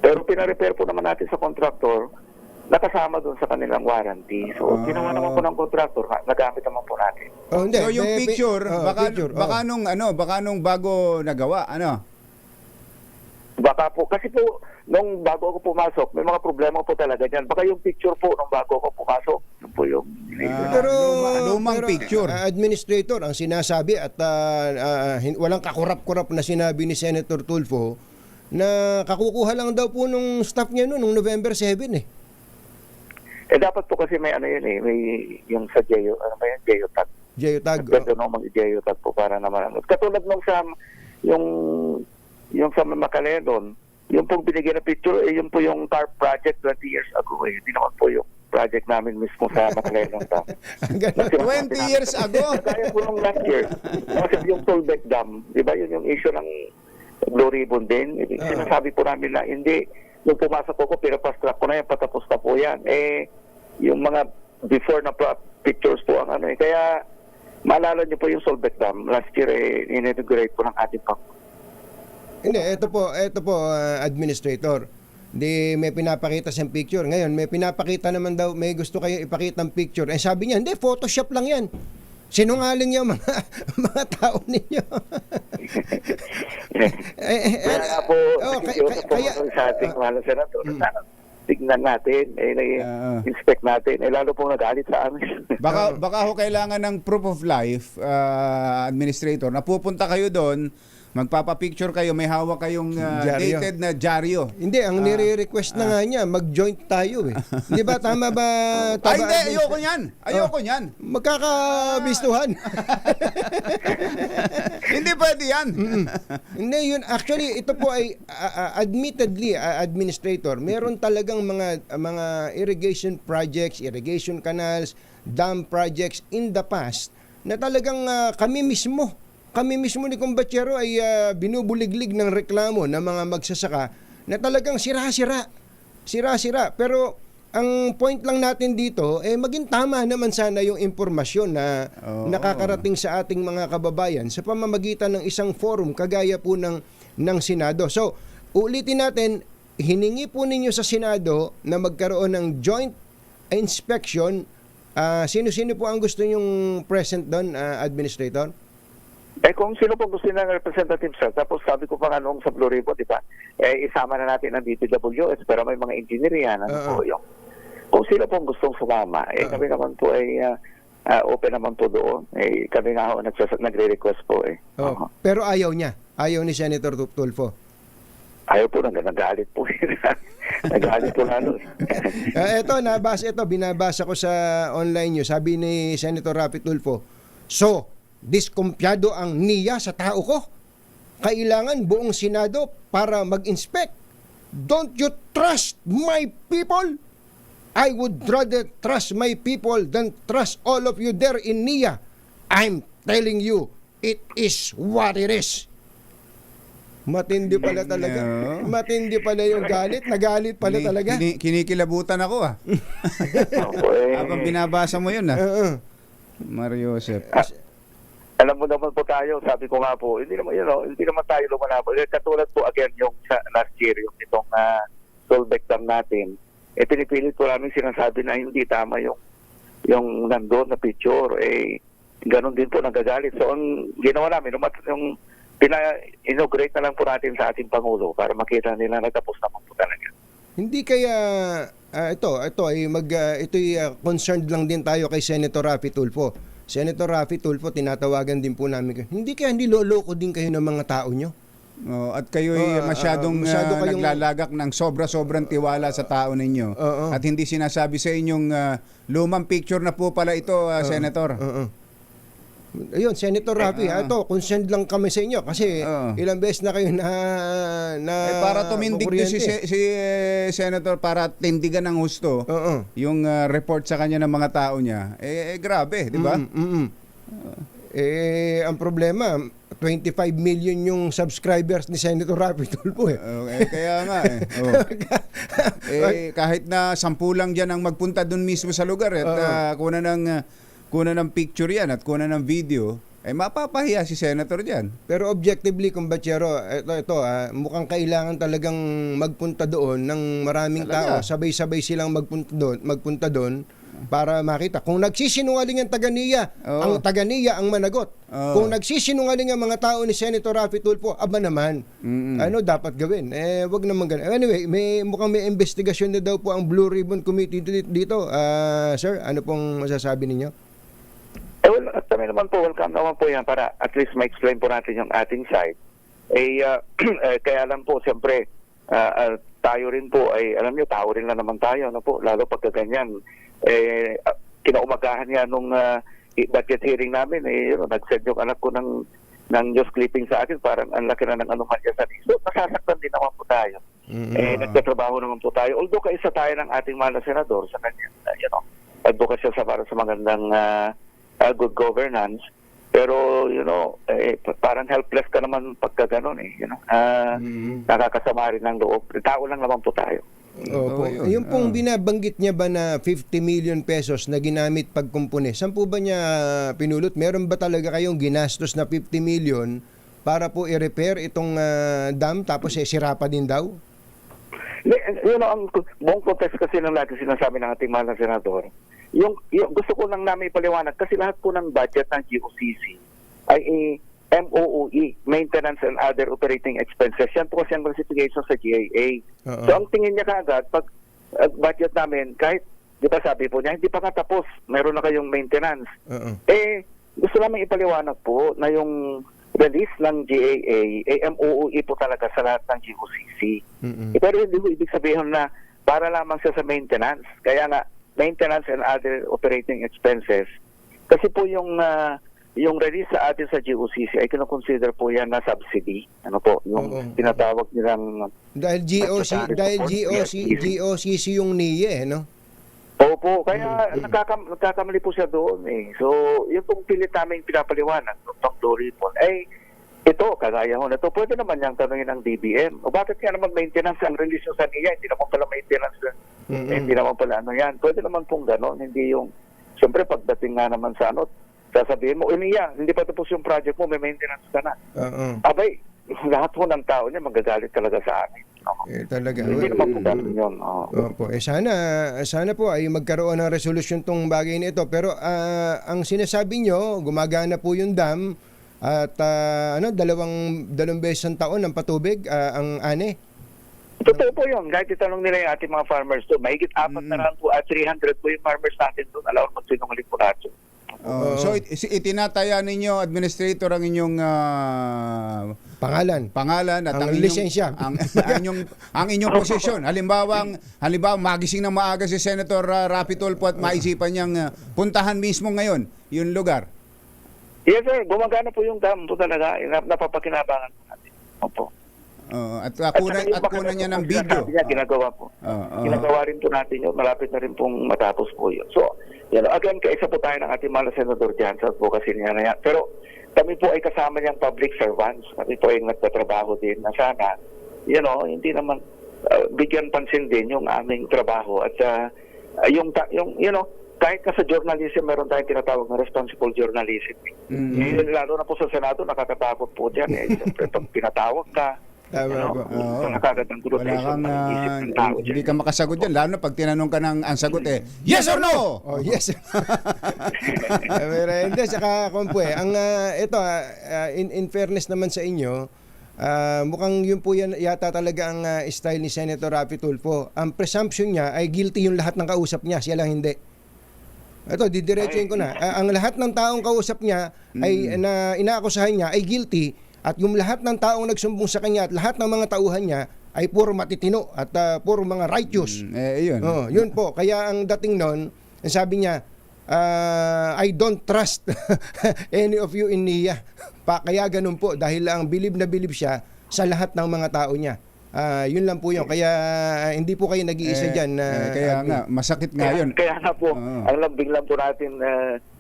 Pero pina-repair po naman natin sa contractor, nakasama doon sa kanilang warranty. So, ginawa naman po ng contractor, nagamit naman po natin. Oh, hindi. So yung picture, baka picture. nung bago nagawa, Baka po, kasi po, nung bago ako pumasok, may mga problema po talaga dyan. Baka yung picture po nung bago ako pumasok, yun po yung... lumang picture. Administrator, ang sinasabi at walang kakurap-kurap na sinabi ni Senator Tulfo na kakukuha lang daw po nung staff niya noon, nung November 7 dapat po kasi may may yung sa Geotag. Geotag. Pwede mag-Geotag po para naman. Katulad nung sa, yung sa Makalelon, yung pong binigyan na picture, yun po yung TARP project 20 years ago. Hindi naman po yung project namin mismo sa Makalelon Dam. 20 years ago? Kaya po nung last year, kasi yung Solbeck Dam, di ba yun yung issue ng Blue Ribbon din. Sinasabi po namin na hindi, nung pumasok ko, pinapast track ko na yan, patapos na po yan. Yung mga before na pictures po ang Kaya, maalala niyo po yung Solbeck Dam. Last year, in-integrate po ng ating pang. Hindi, ito po, administrator. Di may pinapakita siyang picture. Ngayon, may pinapakita naman daw, may gusto kayo ipakita ng picture. Sabi niya, hindi, Photoshop lang yan. Sinungaling yung mga tao ninyo. Kaya po, kaya sa ating mahal na senador, tignan natin, inspect natin, lalo pong nagalit sa amin. Baka ho kailangan ng proof of life, administrator, na pupunta kayo doon, magpapapicture kayo, may hawak kayong dated na dyaryo. Hindi, ang nire-request na nga niya, mag-joint tayo Di ba? Tama ba? Hindi, ayoko niyan. Magkakabistuhan. Hindi pwede yan. Hindi, yun. Actually, ito po ay, admittedly, administrator, meron talagang mga irrigation projects, irrigation canals, dam projects in the past na talagang kami mismo ni Combachero ay binubuliglig ng reklamo ng mga magsasaka na talagang sira-sira. Pero ang point lang natin dito, maging tama naman sana yung impormasyon na nakakarating sa ating mga kababayan sa pamamagitan ng isang forum kagaya po ng Senado. So, ulitin natin, hiningi po ninyo sa Senado na magkaroon ng joint inspection. Sino-sino po ang gusto nyong present doon, Administrator? Kung sino po gusto ng representative, sir, tapos sabi ko pa nga noong sa Blue Ribbon, di ba, isama na natin ang DPWS, pero may mga engineer yan, po yung, kung sino po gustong sumama, kami naman po ay open naman po doon, kami nga nagre-request po Pero ayaw niya, ayaw ni Senator Tulfo. Ayaw po, nagalit po. Nagalit po lalo. Binabasa ko sa online nyo, sabi ni Senator Raffy Tulfo, diskumpyado ang NIA sa tao ko. Kailangan buong Senado para mag-inspect. Don't you trust my people? I would rather trust my people than trust all of you there in NIA. I'm telling you, it is what it is. Matindi pala talaga. Matindi pala yung galit. Nagalit pala talaga. Kinikilabutan ako Opo, Habang binabasa mo yun Mario Joseph. Alam mo naman po tayo, sabi ko nga po, hindi naman tayo lumalabo. Katulad po again yung last year, yung itong Solbec Dam natin, pinipilit ko namin sinasabi na hindi tama yung nandun na picture, ganun din po nagagalit. So, ang ginawa namin, yung pina-inaugurate na lang po natin sa ating Pangulo para makita nila nagtapos naman po talaga. Hindi kaya concerned lang din tayo kay Senator Raffy Tulfo. Senator Raffy Tulfo, tinatawagan din po namin kayo. Hindi kaya niloloko din kayo ng mga tao nyo? At kayo'y masyado kayong naglalagak ng sobrang tiwala sa tao ninyo. At hindi sinasabi sa inyong lumang picture na po pala ito, Senator. Ayun, Senator Raffy, concerned lang kami sa inyo kasi ilang beses na kayo para tumindig din si Senator para tindigan ng husto yung report sa kanya ng mga tao niya. Grabe, di ba? Ang problema, 25 million yung subscribers ni Senator Raffy Tulfo Kaya nga kahit na 10 lang dyan ang magpunta dun mismo sa lugar at kuna ng picture yan at kuna ng video, mapapahiya si Senator dyan. Pero objectively, kumbachero, ito mukhang kailangan talagang magpunta doon ng maraming tao. Sabay-sabay silang magpunta doon para makita. Kung nagsisinungaling ang taga-NIA, ang taga-NIA ang managot. Kung nagsisinungaling ang mga tao ni Senator Raffy Tulfo, aba naman, ano dapat gawin? Wag naman ganun. Anyway, mukhang may investigasyon na daw po ang Blue Ribbon Committee dito. Sir, ano pong masasabi ninyo? At kami naman po, welcome naman po yan para at least ma-explain po natin yung ating side. Kaya lang po, siyempre, tayo rin po, alam nyo, tao rin lang naman tayo, ano po, lalo pagka ganyan. Kinaumagahan yan nung budget hearing namin, nag-send yung anak ko ng news clipping sa akin, parang ang laki na ng anuman niya sa niso. Nasasaktan din naman po tayo. Nagtatrabaho naman po tayo. Although kaisa tayo ng ating mahal na senador sa kanya, advocacy siya para sa magandang good governance, pero parang helpless ka naman pagka gano'n nakakasama rin ng loob. Tao lang naman po tayo. Opo. Yung pong binabanggit niya ba na 50 million pesos na ginamit pagkumpune, saan po ba niya pinulot? Meron ba talaga kayong ginastos na 50 million para po i-repair itong dam tapos sira pa din daw? Ang buong context kasi ng lagi sinasabi ng ating mahal na senador, yung gusto ko lang namin ipaliwanag kasi lahat po ng budget ng GOCC ay MOOE, Maintenance and Other Operating Expenses. Yan po kasi ang classification sa GAA. So ang tingin niya kaagad, pag budget namin, kahit, di ba sabi po niya, hindi pa nga tapos, meron na kayong maintenance. Gusto namin ipaliwanag po na yung release ng GAA, MOOE po talaga sa lahat ng GOCC. Pero hindi ko ibig sabihin na para lamang siya sa maintenance. Kaya nga, maintenance and other operating expenses. Kasi po yung release sa atin sa GOCC ay kinoconsider po yan na subsidy. Ano po, yung tinatawag nilang dahil GOCC yung NIA, no? Opo, kaya nagkakamali po siya doon So, yung pong pilit namin pinapaliwanag ng Dory po, ito, kagaya ho na ito, pwede naman niyang tanungin ng DBM. O bakit nga naman maintenance ang release yung sa NIA? Hindi naman pala maintenance hindi naman pala yan. Pwede naman pong gano'n. Hindi yung, siyempre pagdating nga naman sa sasabihin mo, NIA, hindi pa tapos yung project mo, may maintenance ka na. Abay, lahat po ng tao niya magagalit talaga sa amin. Talaga. Hindi naman po gano'n yun. Opo. Sana po ay magkaroon ng resolusyon tong bagay nito. Pero ang sinasabi nyo, gumagana po yung dam at dalawang beses ang taon ng patubig ang ane. Totoo po yun. Kahit itanong nila yung ating mga farmers doon, mahigit 4 na lang po at 300 po yung farmers natin doon. Alam mo, magsinungaling po natin. So itinataya ninyo, administrator, ang inyong pangalan at ang lisensya, ang inyong posisyon. Halimbawa magising ng maaga si Senator Raffy Tulfo at maisipan niyang puntahan mismo ngayon yung lugar. Yes sir, gumagana po yung dam po talaga. Napapakinabangan po natin. Opo. At kunan niya ng video. Ginagawa po. Ginagawa rin po natin yun. Malapit na rin pong matapos po yun. So, Again, kaisa po tayo ng ating mahal na senador dyan sa advocacy niya na yan. Pero kami po ay kasama niyang public servants. Kami po ay nagtatrabaho din na sana, hindi naman bigyan pansin din yung aming trabaho. At kahit ka sa journalism, meron tayong tinatawag na responsible journalism. Lalo na po sa Senado, nakakatakot po dyan. Siyempre, pag pinatawag ka, nakakagang tulot Wala kang, isip ng tao dyan. hindi ka makasagot dyan. Lalo na pag tinanong ka ng ang sagot yes or no? Oh, yes. Pero hindi, saka kumpo ang in fairness naman sa inyo, mukhang yun po yan yata talaga ang style ni Senator Raffy Tulfo. Ang presumption niya ay guilty yung lahat ng kausap niya, siya lang hindi. Ito, didiretsuhin ko na. Ang lahat ng taong kausap niya ay na inaakusahan niya ay guilty, at yung lahat ng taong nagsumbong sa kanya at lahat ng mga tauhan niya ay puro matitino at puro mga righteous. Yun. Yun po. Kaya ang dating nun, sabi niya, I don't trust any of you in NIA. Kaya ganun po, dahil ang bilib na bilib siya sa lahat ng mga tao niya. Yun lang po yun. Kaya hindi po kayo nag-iisa dyan. Kaya nga, masakit nga yun. Kaya nga po, ang lambing lang po natin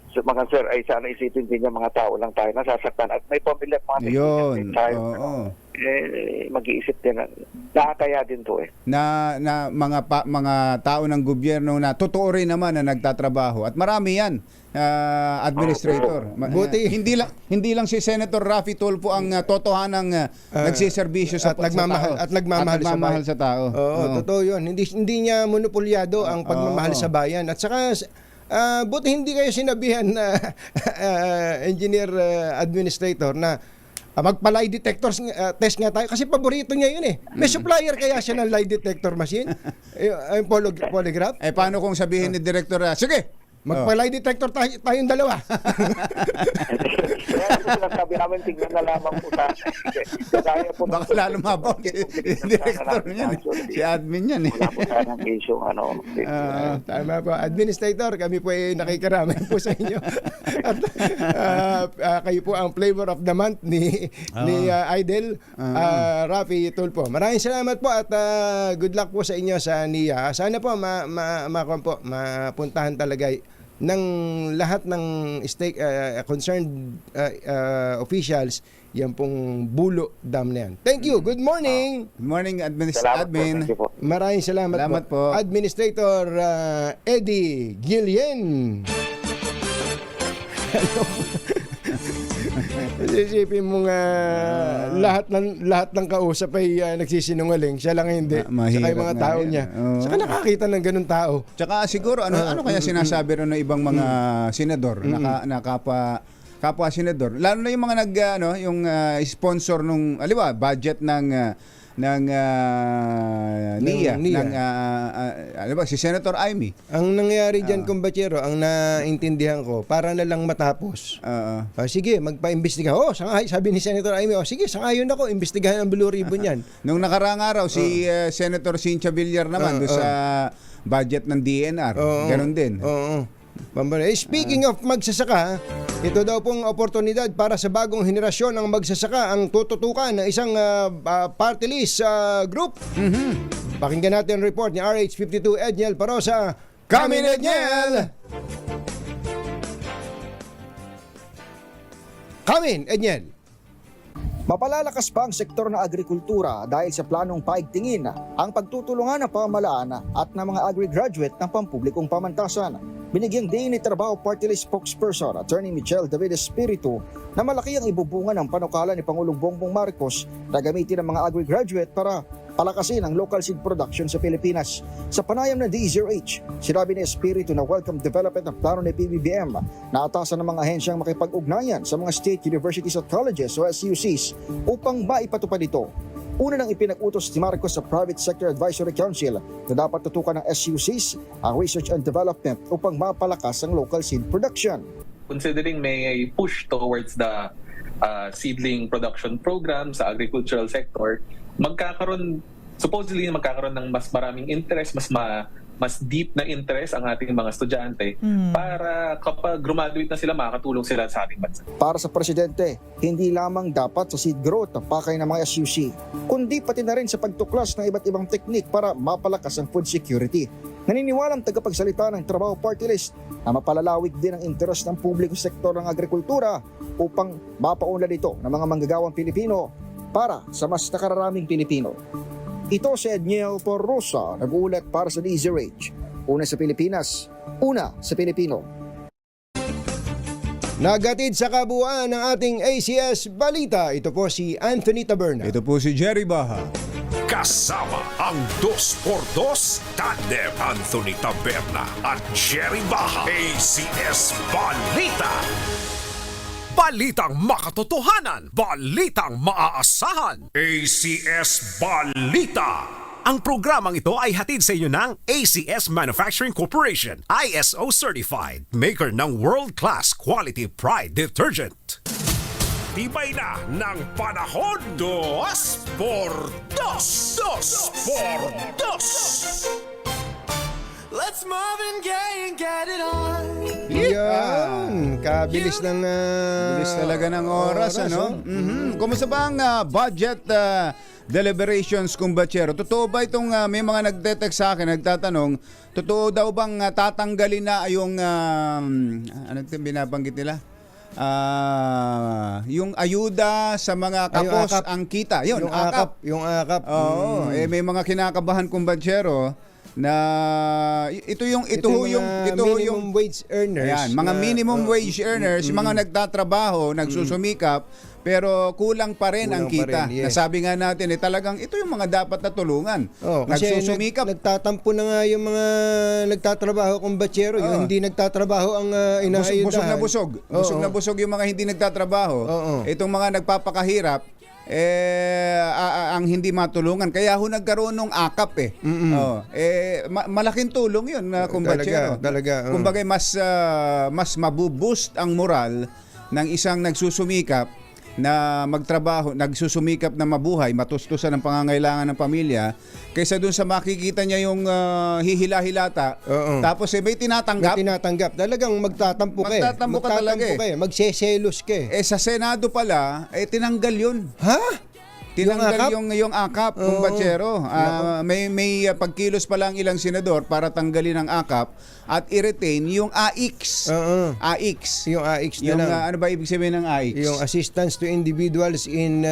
sa mga sir ay sana isipin din yung mga tao lang tayo nasasaktan at may pamilya at mga Yun. tayo. Mag-iisip din. Nakakaya din po na mga tao ng gobyerno na totoo rin naman na nagtatrabaho at marami yan, administrator. Buti. Hindi lang si Senator Raffy Tulfo ang totohanang nagsiservisyo sa nagmamahal tao. at nagmamahal sa tao. Oo, totoo 'yun. Hindi niya monopolyado ang pagmamahal sa bayan. At saka buti hindi kayo sinabihan na engineer administrator na magpa-lie detector test nga tayo kasi paborito niya yun May supplier kaya siya ng lie detector machine? Yung polygraph? Paano kung sabihin ni Director, sige, magpa-lie detector tayong dalawa. Kaya po sinasabi namin, tingnan na lamang po tayo. Kaya po baka lalo mabaw si Director niyan. Si admin niyan. Wala po tayo ng issue. Tama po. Administrator, kami po ay nakikiramay po sa inyo. At kayo po ang flavor of the month ni Idol Raffy Tulfo. Maraming salamat po at good luck po sa inyo sa NIA. Sana po mapuntahan talaga ng lahat ng concerned officials yan pong Bulo Dam na yan. Thank you. Good morning. Good morning, admin. Thank you po. Maraming salamat po. Administrator Eddie Guillen. Isipin mo nga lahat ng kausap ay nagsisinungaling, siya lang hindi. Saka yung mga tao niya. Saka nakakita ng ganun tao. Tsaka siguro ano kaya sinasabi ron ng ibang mga senador na kapwa senador, lalo na yung mga yung sponsor nung budget ng NIA. Si Senator Amy. Ang nangyari dyan, kumbachero, ang naintindihan ko, para na lang matapos. Sige, magpa-imbestiga. Sabi ni Senator Amy, sige, sangayon ako, imbestigahan ang Blue Ribbon yan. Nung nakaraang araw, si Senator Cynthia Villar naman doon sa budget ng DNR. Ganon din. Speaking of magsasaka, ito daw pong oportunidad para sa bagong henerasyon ng magsasaka ang tututukan ng isang party list group. Pakinggan natin ang report ni RH52 Edniel Parosa. Come in, Edniel! Come in, Edniel! Mapalalakas pa ang sektor ng agrikultura dahil sa planong paigtingin ang pagtutulungan ng pamahalaan at ng mga agri-graduate ng pampublikong pamantasan. Binigyang din ni Trabaho Party List spokesperson Attorney Michelle David Espiritu na malaki ang ibubunga ng panukala ni Pangulong Bongbong Marcos na gamitin ng mga agri-graduate para palakasin ang local seed production sa Pilipinas. Sa panayam ng DZRH, sinabi ni Espiritu na welcome development ng plano ni PBBM na atasan ng mga ahensyang makipag-ugnayan sa mga state universities at colleges o SUCs upang maipatupad ito. Una nang ipinag-utos ni Marcos sa Private Sector Advisory Council na dapat tutukan ng SUCs ang research and development upang mapalakas ang local seed production. Considering may push towards the seedling production program sa agricultural sector, supposedly magkakaroon ng mas maraming interest, mas deep na interest ang ating mga estudyante para kapag graduate na sila, makakatulong sila sa ating bansa. Para sa Presidente, hindi lamang dapat sa seed growth ang pakay ng mga SUC, kundi pati na rin sa pagtuklas ng iba't ibang teknik para mapalakas ang food security. Naniniwalang tagapagsalita ng Trabaho Party List na mapalalawig din ang interes ng publikong sektor ng agrikultura upang mapaunlad ito ng mga manggagawang Pilipino para sa mas nakararaming Pilipino. Ito si Edniel Porrosa, nag-uulat para sa DZRH. Una sa Pilipinas, una sa Pilipino. Nagatid sa kabuuan ng ating ACS Balita. Ito po si Anthony Taberna. Ito po si Jerry Baha. Kasama ang 2x2 tandem Anthony Taberna at Jerry Baha. ACS Balita. Balitang makatotohanan, balitang maaasahan. ACS Balita. Ang programang ito ay hatid sa inyo ng ACS Manufacturing Corporation, ISO certified, maker ng world-class quality pride detergent. Tibay na ng panahon, 2x2. 2x2. Let's Marvin Gaye and get it on. Yan, kabilis ng Bilis talaga ng oras, ano? Kumusta ba ang budget deliberations, kumbatsero? Totoo ba itong may mga nagte-text sa akin, nagtatanong, totoo daw bang tatanggalin na yung ano itong binabanggit nila? Yung ayuda sa mga kapos akap. ang kita. Yun, yung akap. Yung akap. Oo, may mga kinakabahan, kumbatsero, na ito yung minimum wage earners. Ayan, mga minimum wage earners, yung mga nagtatrabaho, nagsusumikap, pero kulang pa rin ang kita. Pa rin, yes. Nasabi nga natin, talagang ito yung mga dapat na tulungan. Kasi Nagsusumikap. nagtatampo na nga yung mga nagtatrabaho kung batsero. Yung hindi nagtatrabaho ang inaayudahan. Busog na busog. Busog na busog yung mga hindi nagtatrabaho. Itong mga nagpapakahirap, ang hindi matulungan. Kaya ho nagkaroon ng akap malaking tulong yun na kumbatsero. Talaga. Kumbaga mas mabuboost ang moral ng isang nagsusumikap na magtrabaho, nagsusumikap na mabuhay, matustusan ang pangangailangan ng pamilya, kaysa dun sa makikita niya yung hihila-hilata, tapos may tinatanggap. May tinatanggap. Talagang magtatampo ka. Magtatampo ka talaga Magseselos ka. Sa Senado pala, tinanggal yun. Ha? Tinanggal yung akap, kumbatsero. May pagkilos pa lang ilang senador para tanggalin ang akap at i-retain yung AIX. AIX. Yung AIX na yung, lang. ano ba ibig sabihin ng AIX? Yung Assistance to Individuals in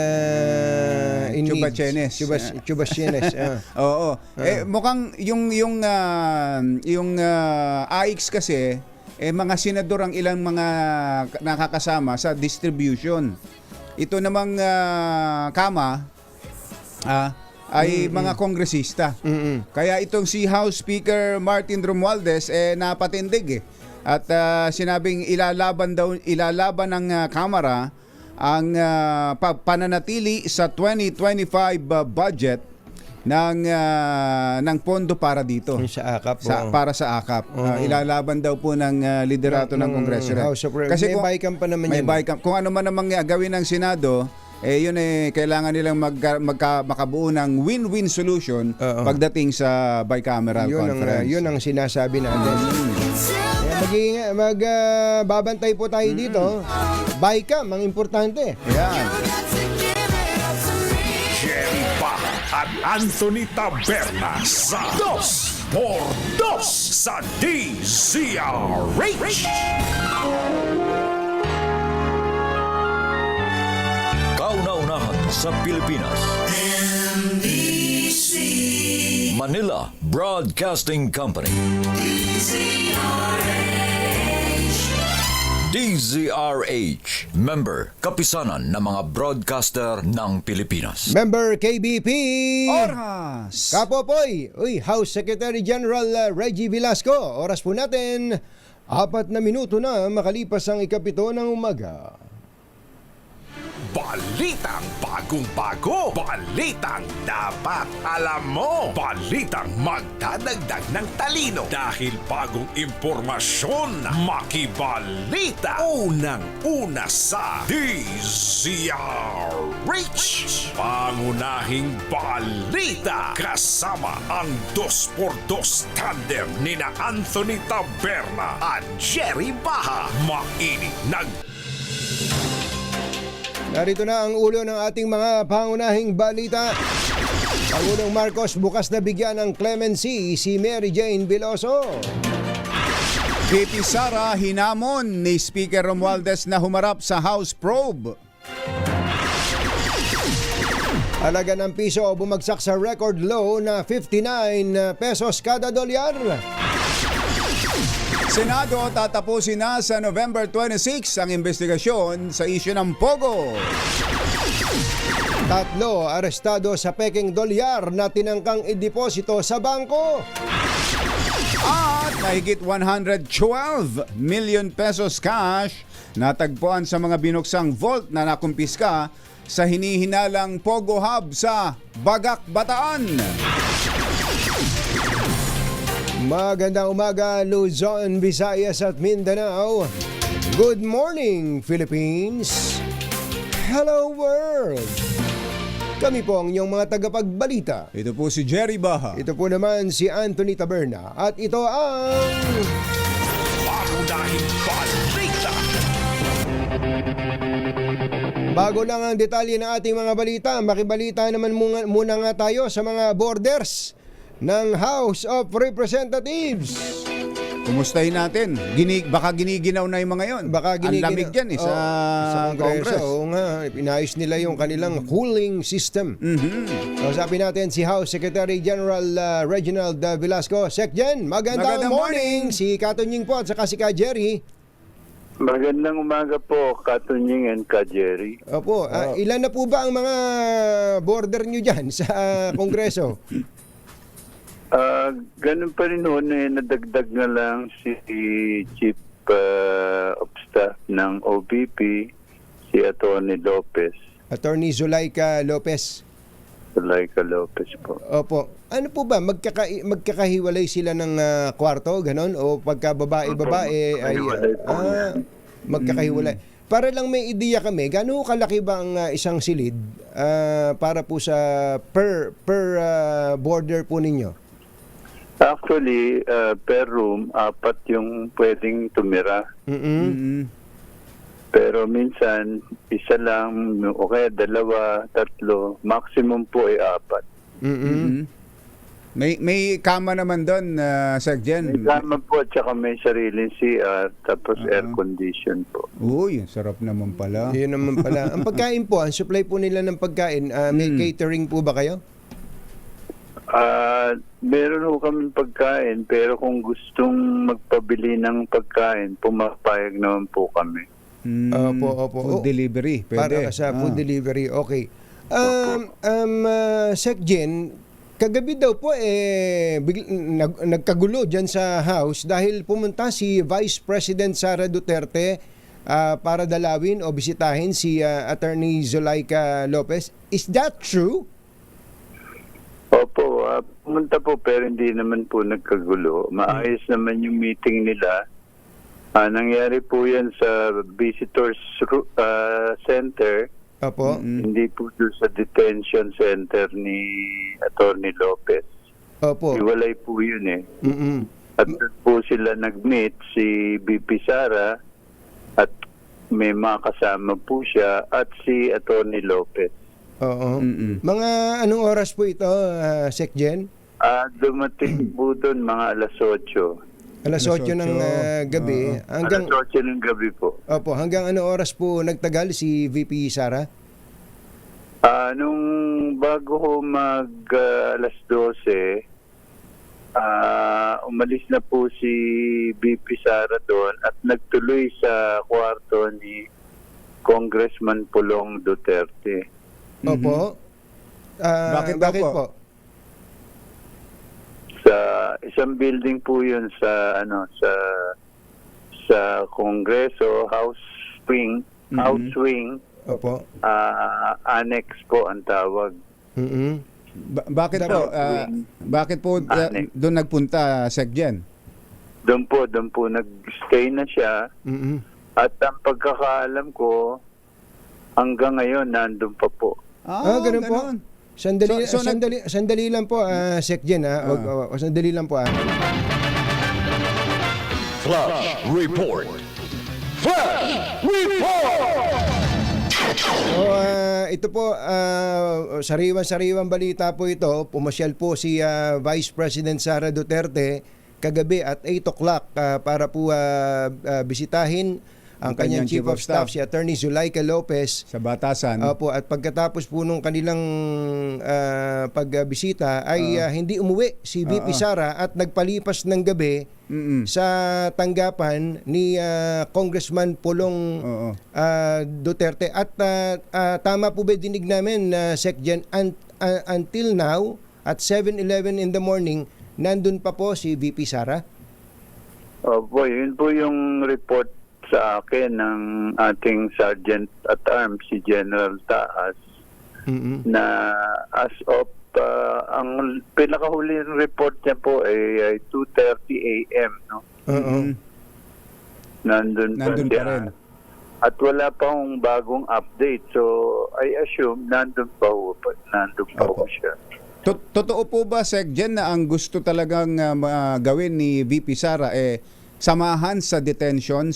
Chubachenes. Chubachenes. Oo. Mukhang yung AIX kasi, mga senador ang ilang mga nakakasama sa distribution. Ito namang kama ay mga kongresista. Kaya itong si House Speaker Martin Romualdez napatindig at sinabing ilalaban ng Kamara ang pananatili sa 2025 budget ng pondo para dito. Sa akap. Para sa akap. Ilalaban daw po ng liderato ng Kongreso. Kasi may bycam pa naman yan. Kung ano man namang gawin ng Senado, yun kailangan nilang makabuo ng win-win solution pagdating sa bicameral conference. Yun ang sinasabi natin. Magbabantay po tayo dito. Bycam, ang importante. Yan. Jerry Baha at Anthony Taberna sa 2x2 sa DZRH. Kauna-unahan sa Pilipinas. NBC Manila Broadcasting Company. DZRH, member, kapisanan ng mga broadcaster ng Pilipinas. Member KBP. Oras! Kapopoy. House Secretary General Reggie Velasco. Oras po natin, 4 na minuto na makalipas ang 7 ng umaga. Balitang bagong-bago. Balitang dapat alam mo. Balitang magdadagdag ng talino. Dahil bagong impormasyon, makibalita. Unang-una sa DZRH. Pangunahing balita. Kasama ang 2x2 tandem nina Anthony Taberna at Jerry Baha. Mainit Narito na ang ulo ng ating mga pangunahing balita. Pangulong Marcos bukas na bigyan ng clemency si Mary Jane Veloso. VP Sara hinamon ni Speaker Romualdez na humarap sa House probe. Halaga ng piso bumagsak sa record low na 59 pesos kada dolyar. Senado tatapusin na sa November 26 ang investigasyon sa isyu ng Pogo. 3 arestado sa peking dolyar na tinangkang ideposito sa bangko. At mahigit 112 million pesos cash natagpuan sa mga binuksang vault na nakumpiska sa hinihinalang Pogo Hub sa Bagak, Bataan. Magandang umaga, Luzon, Visayas at Mindanao. Good morning, Philippines. Hello, world. Kami po ang inyong mga tagapagbalita. Ito po si Jerry Baha. Ito po naman si Anthony Taberna. At ito ang... Pangunahing balita. Bago lang ang detalye ng ating mga balita, makibalita naman muna nga tayo sa mga borders ng House of Representatives. Kumustahin natin? Baka giniginaw na yung mga yon. Baka Ang lamig yan sa Congress. Oo nga, pinayos nila yung kanilang cooling system. Kausapin natin si House Secretary General Reginald Velasco. Secgen, magandang morning! Si Katunying po at saka si Ka Jerry. Magandang umaga po, Katunying and Ka Jerry. Opo, ilan na po ba ang mga border nyo dyan sa Kongreso? Ganun pa rin noon, nadagdag na lang si Chief of Staff ng OVP, si Atty. Lopez. Attorney Zulaika Lopez. Zulaika Lopez po. Opo. Ano po ba? Magkakahiwalay sila ng kwarto, ganon? O pagka babae-babae ay... magkakahiwalay. Para lang may ideya kami, gaano kalaki ba ang isang silid para po sa per border po ninyo? Actually, per room, 4 yung pwedeng tumira. Pero minsan, isa lang, o kaya 2, 3, maximum po ay 4. May kama naman doon, Secgen. May kama po at saka may sariling CR, tapos air condition po. Uy, sarap naman pala. Yun naman pala. Ang pagkain po, ang supply po nila ng pagkain, may catering po ba kayo? Meron ho kami pagkain, pero kung gustong magpabili ng pagkain, pumapayag naman po kami. Opo. Food delivery, pwede. Para sa food delivery, okay. Secgen, kagabi daw po nagkagulo dyan sa House dahil pumunta si Vice President Sara Duterte para dalawin o bisitahin si Attorney Zulaika Lopez. Is that true? Opo, pumunta po pero hindi naman po nagkagulo. Maayos naman yung meeting nila. Nangyari po yan sa visitors center. Opo. Hindi po doon sa detention center ni Atty. Lopez. Opo. Iwalay po yun eh. At doon po sila nag-meet, si VP Sara at may mga kasama po siya at si Atty. Lopez. Oo. Mga anong oras po ito, Secgen? Dumating po doon mga alas 8. Alas 8 ng gabi. Hanggang alas 8 ng gabi po. Opo, hanggang ano oras po nagtagal si VP Sara? Nung bago ko alas 12, umalis na po si VP Sara doon at nagtuloy sa kwarto ni Congressman Pulong Duterte. Opo. Bakit po? Sa isang building po 'yun sa Kongreso, House Wing. Opo. Annex po ang tawag. Bakit po? Bakit po doon nagpunta, Secgen? Doon po nag-stay na siya. At ang pagkakaalam ko, hanggang ngayon nandun pa po. Ganun po. Sandali lang po, Secgen sandali lang po. Flash Report. Flash Report! So, ito po, sariwan-sariwang balita po ito. Pumasyal po si Vice President Sara Duterte kagabi at 8 o'clock para po bisitahin ang kanyang Chief of Staff, si Attorney Zulaika Lopez. Sa Batasan. Opo, at pagkatapos po nung kanilang pagbisita ay hindi umuwi si VP Sara at nagpalipas ng gabi sa tanggapan ni Congressman Pulong Duterte. At tama po ba dinig namin, Sec Gen, until now, at 7:11 in the morning, nandun pa po si VP Sara? Opo, yun po yung report sa akin ng ating Sergeant at Arms, si General Taas, na as of ang pinakahuling report niya po ay 2:30 a.m. No? Nandun pa rin. At wala pa hong bagong update. So, I assume nandun pa ho siya. Totoo po ba, Sec Gen, na ang gusto talagang gawin ni VP Sara samahan sa detention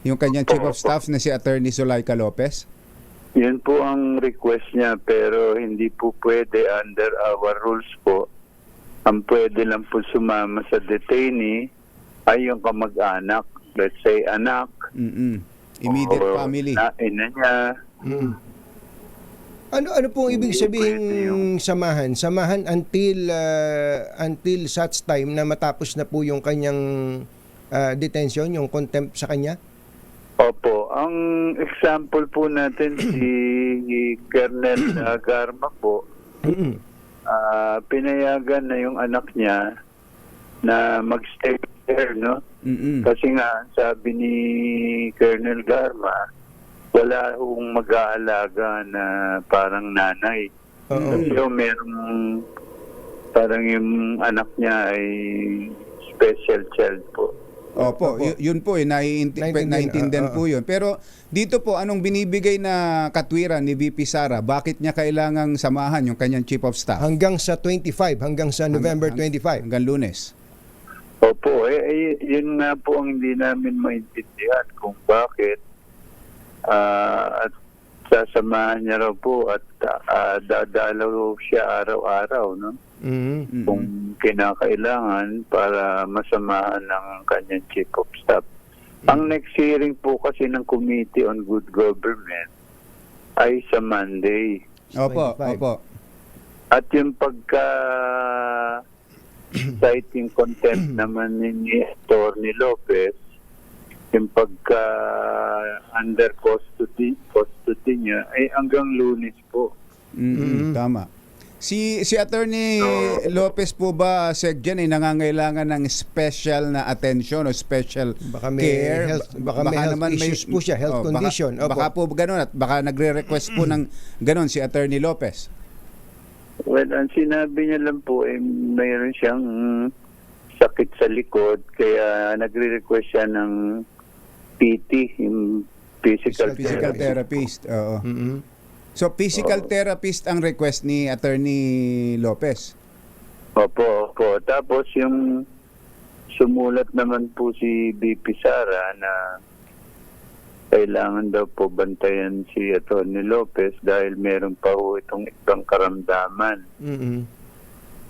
yung kanyang Chief of Staff na si Attorney Zulaika Lopez? Yun po ang request niya, pero hindi po pwede under our rules po. Ang pwede lang po sumama sa detainee ay yung kamag-anak. Let's say anak. Immediate family. Ina niya. Ano pong ibig sabihin samahan? Samahan until such time na matapos na po yung kanyang detention, yung contempt sa kanya? Opo. Ang example po natin si Colonel Garma po. Pinayagan na yung anak niya na magstay there, no? Kasi nga, sabi ni Colonel Garma, wala hong mag-aalaga na parang nanay. So, merong parang yung anak niya ay special child po. Opo, yun po naiintindihan po yun. Pero dito po, anong binibigay na katwiran ni VP Sara? Bakit niya kailangang samahan yung kanyang Chief of Staff? Hanggang sa 25, hanggang sa November 25. Hanggang Lunes. Opo, yun nga po ang hindi namin maintindihan kung bakit at sasamahan niya raw po at dadalaw siya araw-araw, no? Kung kinakailangan para masamahan ng kanyang Chief of Staff. Ang next hearing po kasi ng Committee on Good Government ay sa Monday. Opo. At yung citing contempt naman ni Attorney Lopez, yung pagka under custody niya ay hanggang Lunes po. Tama. Si Attorney Lopez po ba, Sec Gen, ay nangangailangan ng special na attention o special care? Baka may health issues po siya, health condition. Baka po gano'n at baka nagre-request po ng gano'n si Attorney Lopez. Well, ang sinabi niya lang po ay mayroon siyang sakit sa likod kaya nagre-request siya ng PT, yung physical therapist. Oo. So, physical therapist ang request ni Attorney Lopez? Opo. Tapos yung sumulat naman po si VP Sara na kailangan daw po bantayan si Attorney Lopez dahil meron pa po itong ibang karamdaman.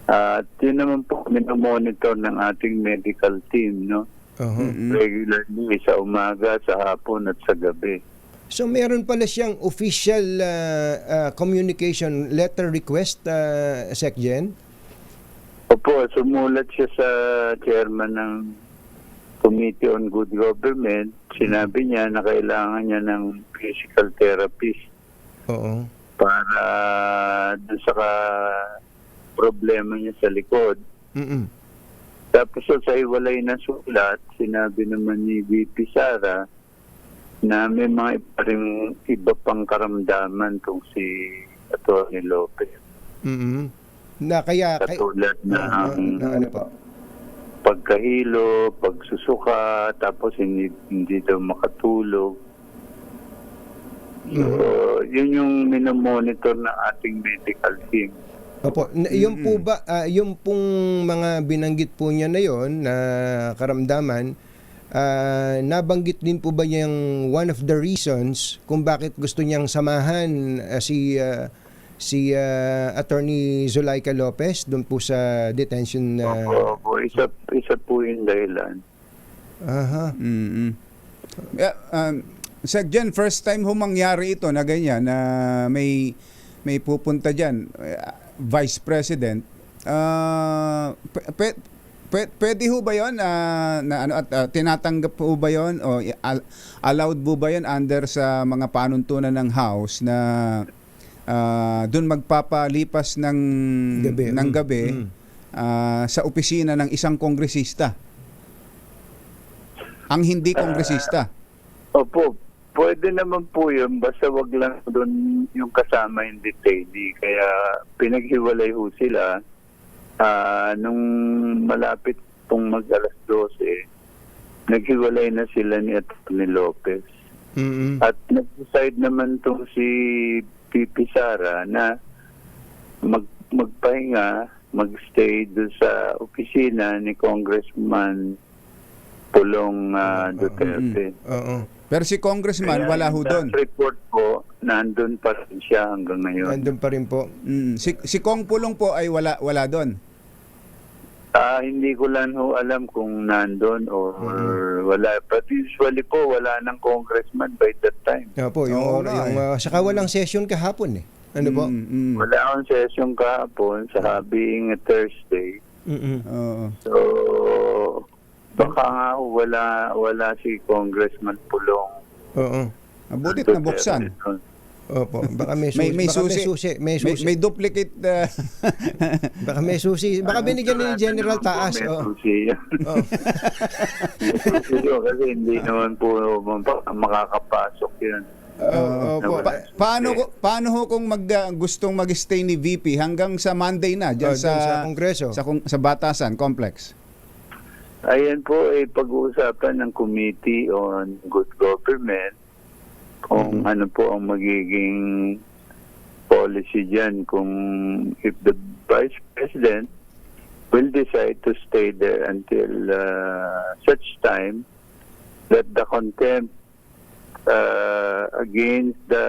At yun naman po minomonitor ng ating medical team, no? Regularly sa umaga, sa hapon at sa gabi. So meron pala siyang official communication letter request, Sec Gen? Opo, sumulat siya sa chairman ng Committee on Good Government. Sinabi niya na kailangan niya ng physical therapist. Para dun sa problema niya sa likod. Tapos sa iwalay na sulat, sinabi naman ni VP Sara na may mga iba pang karamdaman tong si Atty. Lopez. Na kaya katulad na pagkahilo, pagsusuka, tapos hindi daw makatulog. So, yun yung minomonitor ng ating medical team. Opo, yung po ba yung pong mga binanggit po niya na yon na karamdaman nabanggit din po ba niyang one of the reasons kung bakit gusto niyang samahan si Attorney Zulaika Lopez doon po sa detention? Opo, isa po yung dahilan. Aha. Secgen, first time humangyari ito na ganyan na may pupunta diyan Vice President. Pwede ho ba 'yon tinatanggap po ba 'yon o allowed po ba 'yon under sa mga panuntunan ng House na doon magpapalipas ng gabi sa opisina ng isang kongresista? Ang hindi kongresista. Opo, pwede naman po yun, basta wag lang doon yung kasama yung detainee. Kaya pinaghiwalay ho sila nung malapit pong mag-alas 12, naghiwalay na sila ni Atty. Lopez. At nag-decide naman tong si Pipi Sara na magpahinga, magstay doon sa opisina ni Congressman Pulong Duterte. Pero si Congressman, wala ho doon. Report po, nandun pa rin siya hanggang ngayon. Nandun pa rin po. Si Kong Pulong po ay wala doon. Hindi ko lang ho alam kung nandun or wala. But usually po, wala ng congressman by that time. Po, saka walang session kahapon eh. Ano po? Wala akong session kahapon, saka being a Thursday. So, baka nga wala si Congressman Pulong. Mabutit na buksan. Opo, baka may susi. May duplicate. Baka may susi. Baka binigyan ni General Taas. May susi yan. Kasi hindi naman po makakapasok yan. Paano ho kung gustong mag-stay ni VP hanggang sa Monday na diyan sa Kongreso, sa Batasan Complex? Ayan po ay pag-uusapan ng Committee on Good Government kung ano po ang magiging policy dyan, kung if the Vice President will decide to stay there until such time that the contempt against the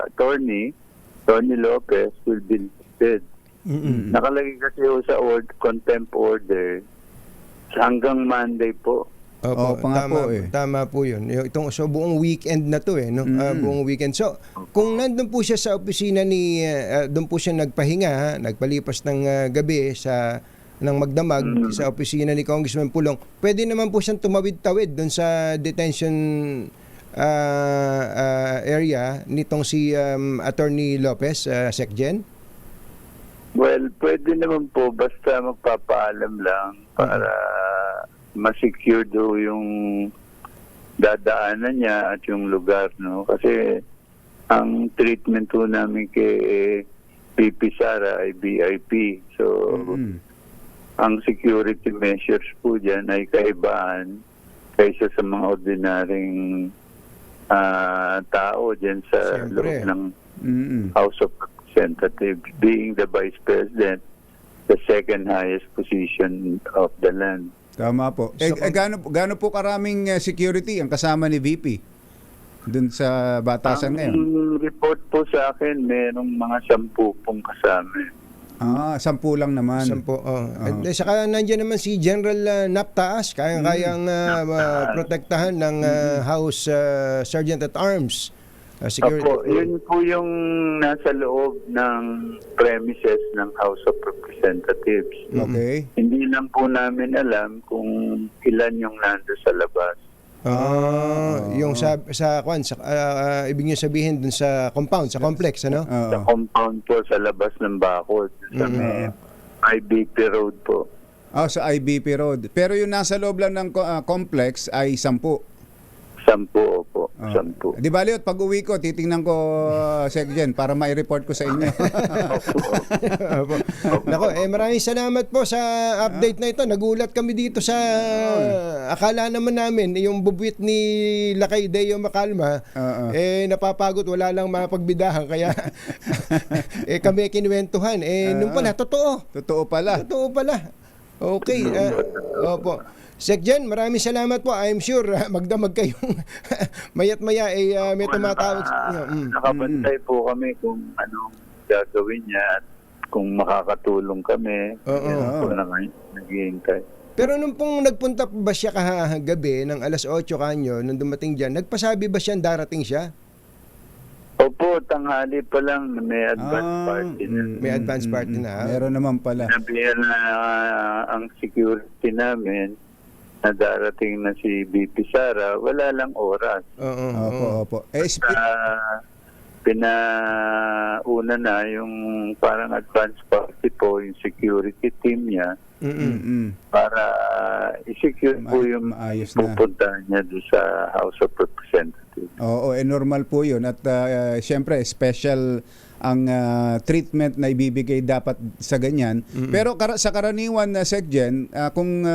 attorney, Tony Lopez, will be lifted. Nakalagay kasi sa contempt order hanggang Monday po. Opo, tama po yun. So buong weekend na to no? Buong weekend. So kung nandun po siya sa opisina doon po siya nagpahinga, nagpalipas ng gabi ng magdamag sa opisina ni Congressman Pulong, pwede naman po siyang tumawid-tawid doon sa detention area nitong si Attorney Lopez, Secgen? Well, pwede naman po basta magpapaalam lang para ma-secure do yung dadaanan niya at yung lugar, no? Kasi ang treatment po namin kay Pipi Sara ay VIP. So, ang security measures po dyan ay kaibaan kaysa sa mga ordinaryong tao dyan sa loob ng House of Representatives, being the Vice President, the second highest position of the land. Tama po. Gaano po karaming security ang kasama ni VP dun sa Batasan ngayon? Ang report po sa akin, merong mga 10 pong kasama. 10 lang naman. 10, Saka nandiyan naman si General Naptaas, kayang protektahan ng House Sergeant at Arms security. Opo, yun po yung nasa loob ng premises ng House of Representatives. Okay. Hindi lang po namin alam kung ilan yung nando sa labas. Yung ibig niyo sabihin dun sa compound, sa complex, ano? Sa compound po, sa labas ng bakod, sa may IBP Road po. Sa IBP Road. Pero yung nasa loob lang ng complex ay 10. 10 po. 10. Di bali, pag uwi ko, titingnan ko, Secgen, para mai-report ko sa inyo. Nako, maraming salamat po sa update na ito. Nagulat kami dito sa akala naman namin, yung bubuit ni Lakay Deo Macalma, napapagod, wala lang mapagbidahan. Kaya kami kinuwentuhan. Nung pala, totoo. Totoo pala. Okay. Opo. Sec Jen, maraming salamat po. I'm sure magdamag kayong mayat maya may tumatawag. Nakabantay po kami kung anong gagawin niya at kung makakatulong kami. Oo. Naghihintay. Pero nung pong nagpunta ba siya kahagabi ng alas 8 kanyo, nung dumating dyan, nagpasabi ba siya darating siya? Opo, tanghali pa lang may advance party na. May advance party na. Meron naman pala. Sinabihan na ang security namin na darating na si BP Sara, wala lang oras. Opo. Pinauna na yung parang advance party po, yung security team niya para i-secure po yung pupuntahan niya doon sa House of Representatives. Oo, normal po yun. At siyempre, special ang treatment na ibibigay dapat sa ganyan. Pero sa karaniwan na Secgen, kung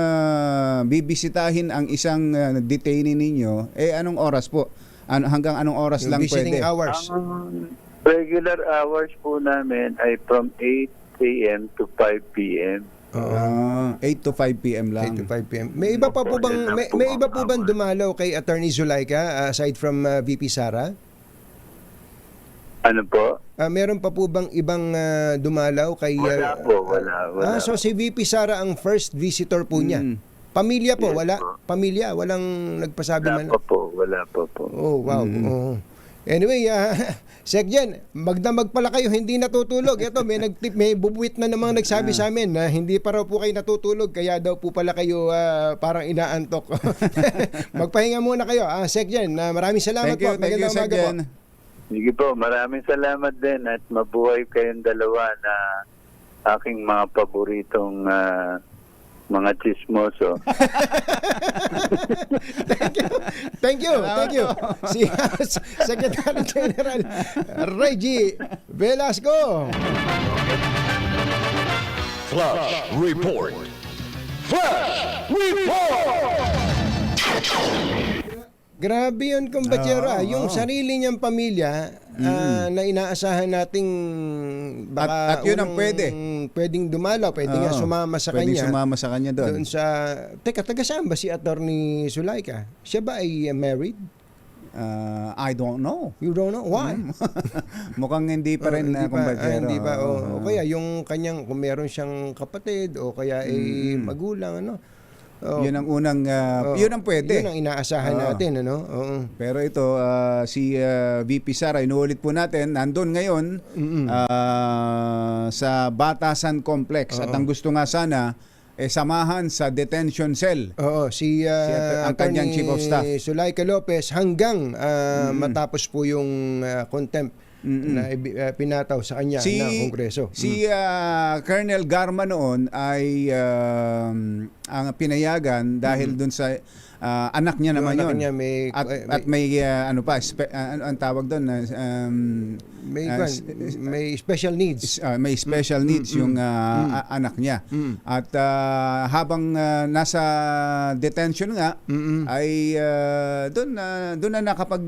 bibisitahin ang isang detainee ninyo, anong oras po? Hanggang anong oras lang visiting pwede? hours. Ang regular hours po namin ay from 8 a.m. to 5 p.m. 8 to 5 p.m. lang. 8 to 5 p.m. May iba pa po bang may iba po bang dumalaw kay Attorney Zulaika aside from VP Sara? Ano po? Meron pa po bang ibang dumalaw kay Wala po, wala. so si VP Sara ang first visitor po niya. Pamilya po, wala? Pamilya, walang nagpasabi man? Wala pa po. Oh, wow. Oh. Anyway, Sec Jen, magdamag pala kayo, hindi natutulog. Ito, may bubuwit na namang nagsabi sa amin na hindi pa raw po kayo natutulog, kaya daw po pala kayo parang inaantok. Magpahinga muna kayo. Sec Jen, maraming salamat po. Thank you, Sec Jen. Sige po, maraming salamat din at mabuhay kayong dalawa na aking mga paboritong mga chismoso. Thank you. Si Secretary General Reggie Velasco. Flash Report. Flash Report! Grabe yun, kumpatsera. Yung sarili niyang pamilya na inaasahan nating baka at yun ang pwedeng dumalaw, pwede nga sumama sa pwedeng kanya. sumama sa kanya doon. Taga saan ba si Attorney Zulaika? Siya ba ay married? I don't know. You don't know? Why? Mukhang hindi pa rin kumpatsera. Hindi pa. O kaya yung kanyang, kung meron siyang kapatid o kaya magulang, ano? Yun ang unang yun ang pwede. Yun ang inaasahan natin, ano? Pero ito si VP Sara, inuulit po natin, nandun ngayon sa Batasan Complex at ang gusto nga sana samahan sa detention cell. Ang kanyang Chief of Staff Zulaika Lopez hanggang matapos po yung contempt na pinataw sa kanya ng Kongreso. Si Colonel Garma noon ay ang pinayagan dahil dun sa anak niya naman yun. Niya at may ano pa ang tawag doon may special needs. May special needs yung anak niya. At habang nasa detention nga ay doon na nakapag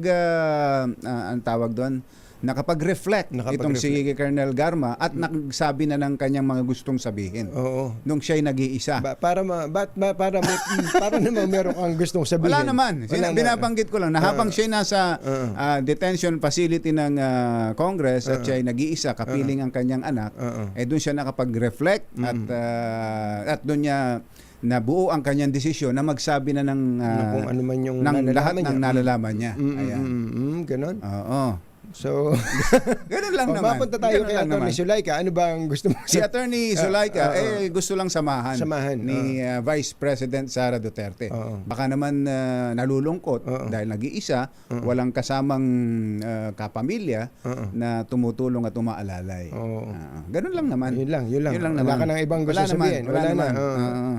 ang tawag doon nakapag-reflect itong si Colonel Garma at nagsabi na ng kanyang mga gustong sabihin. Nung siya'y nag-iisa. Para naman meron kang gustong sabihin. Wala naman. Binabanggit ko lang na habang siya'y nasa detention facility ng Congress at siya'y nag-iisa, kapiling ang kanyang anak, doon siya nakapag-reflect at doon niya nabuo ang kanyang desisyon na magsabi na ng kung ano man yung lahat ng nalalaman niya. Ganon? Oo. So, ganun lang naman. Mapunta tayo kay Attorney Zulaika. Ano ba ang gusto mo? Si Attorney Zulaika, gusto lang samahan ni Vice President Sara Duterte. Baka naman nalulungkot dahil nag-iisa, walang kasamang kapamilya na tumutulong at umaalalay. Ganun lang naman. Yun lang. Wala ka nang ibang gusto sabihin. Wala naman.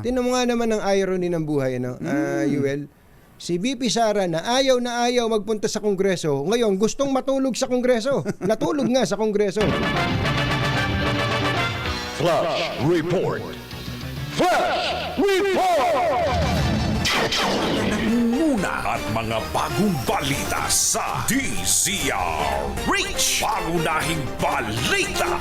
Tinan mo nga naman ang irony ng buhay, Yuel. Si VP Sara na ayaw magpunta sa Kongreso, ngayon gustong matulog sa Kongreso. Natulog nga sa Kongreso. Flash Report. Flash Report! Nangunguna at mga bagong balita sa DZRH. Pangunahing balita.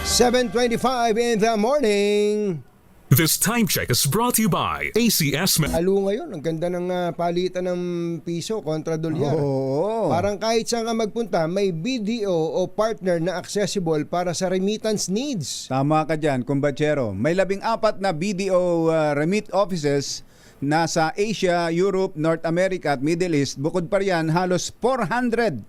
7:25 in the morning. This time check is brought to you by ACS. Alo ngayon, ang ganda ng palitan ng piso kontra dolyar. Oo. Parang kahit saan ka magpunta, may BDO o partner na accessible para sa remittance needs. Tama ka dyan, kumbachero. May 14 na BDO remit offices nasa Asia, Europe, North America at Middle East. Bukod pa riyan, halos 400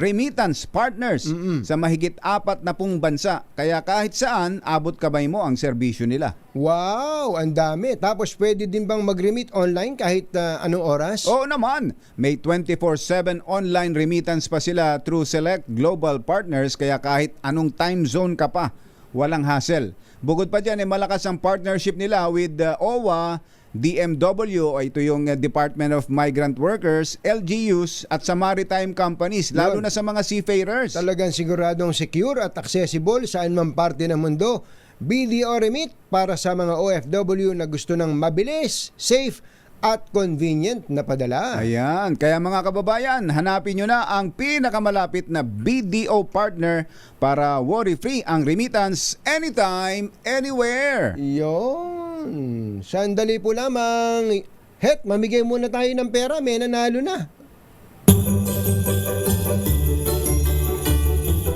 remittance partners sa mahigit 40 bansa. Kaya kahit saan, abot kamay mo ang serbisyo nila. Wow, ang dami. Tapos pwede din bang mag-remit online kahit anong oras? Oo naman. May 24/7 online remittance pa sila through select global partners, kaya kahit anong time zone ka pa, walang hassle. Bukod pa dyan, malakas ang partnership nila with OWA, DMW, o ito yung Department of Migrant Workers, LGUs at sa maritime companies, lalo na sa mga seafarers. Talagang siguradong secure at accessible saan man parte ng mundo. BDO Remit para sa mga OFW na gusto ng mabilis, safe at convenient na padala. Ayan, kaya mga kababayan, hanapin nyo na ang pinakamalapit na BDO partner para worry-free ang remittance anytime, anywhere. Yon. Sandali po lamang. Het, mamigay muna tayo ng pera, may nanalo na.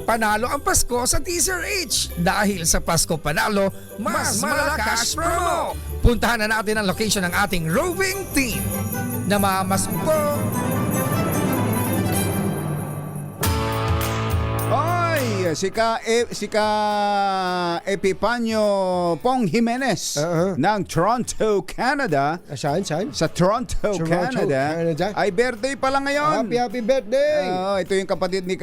Panalo ang Pasko sa Teaser H. Dahil sa Pasko Panalo, mas malakas promo. Puntahan na natin ang location ng ating roving team. Namamas po. Oy, sika Epipanyo Pong Jimenez ng Toronto, Canada. Saan? Sa Toronto, Canada. Ay birthday pala ngayon. Happy birthday. Ito yung kapatid ni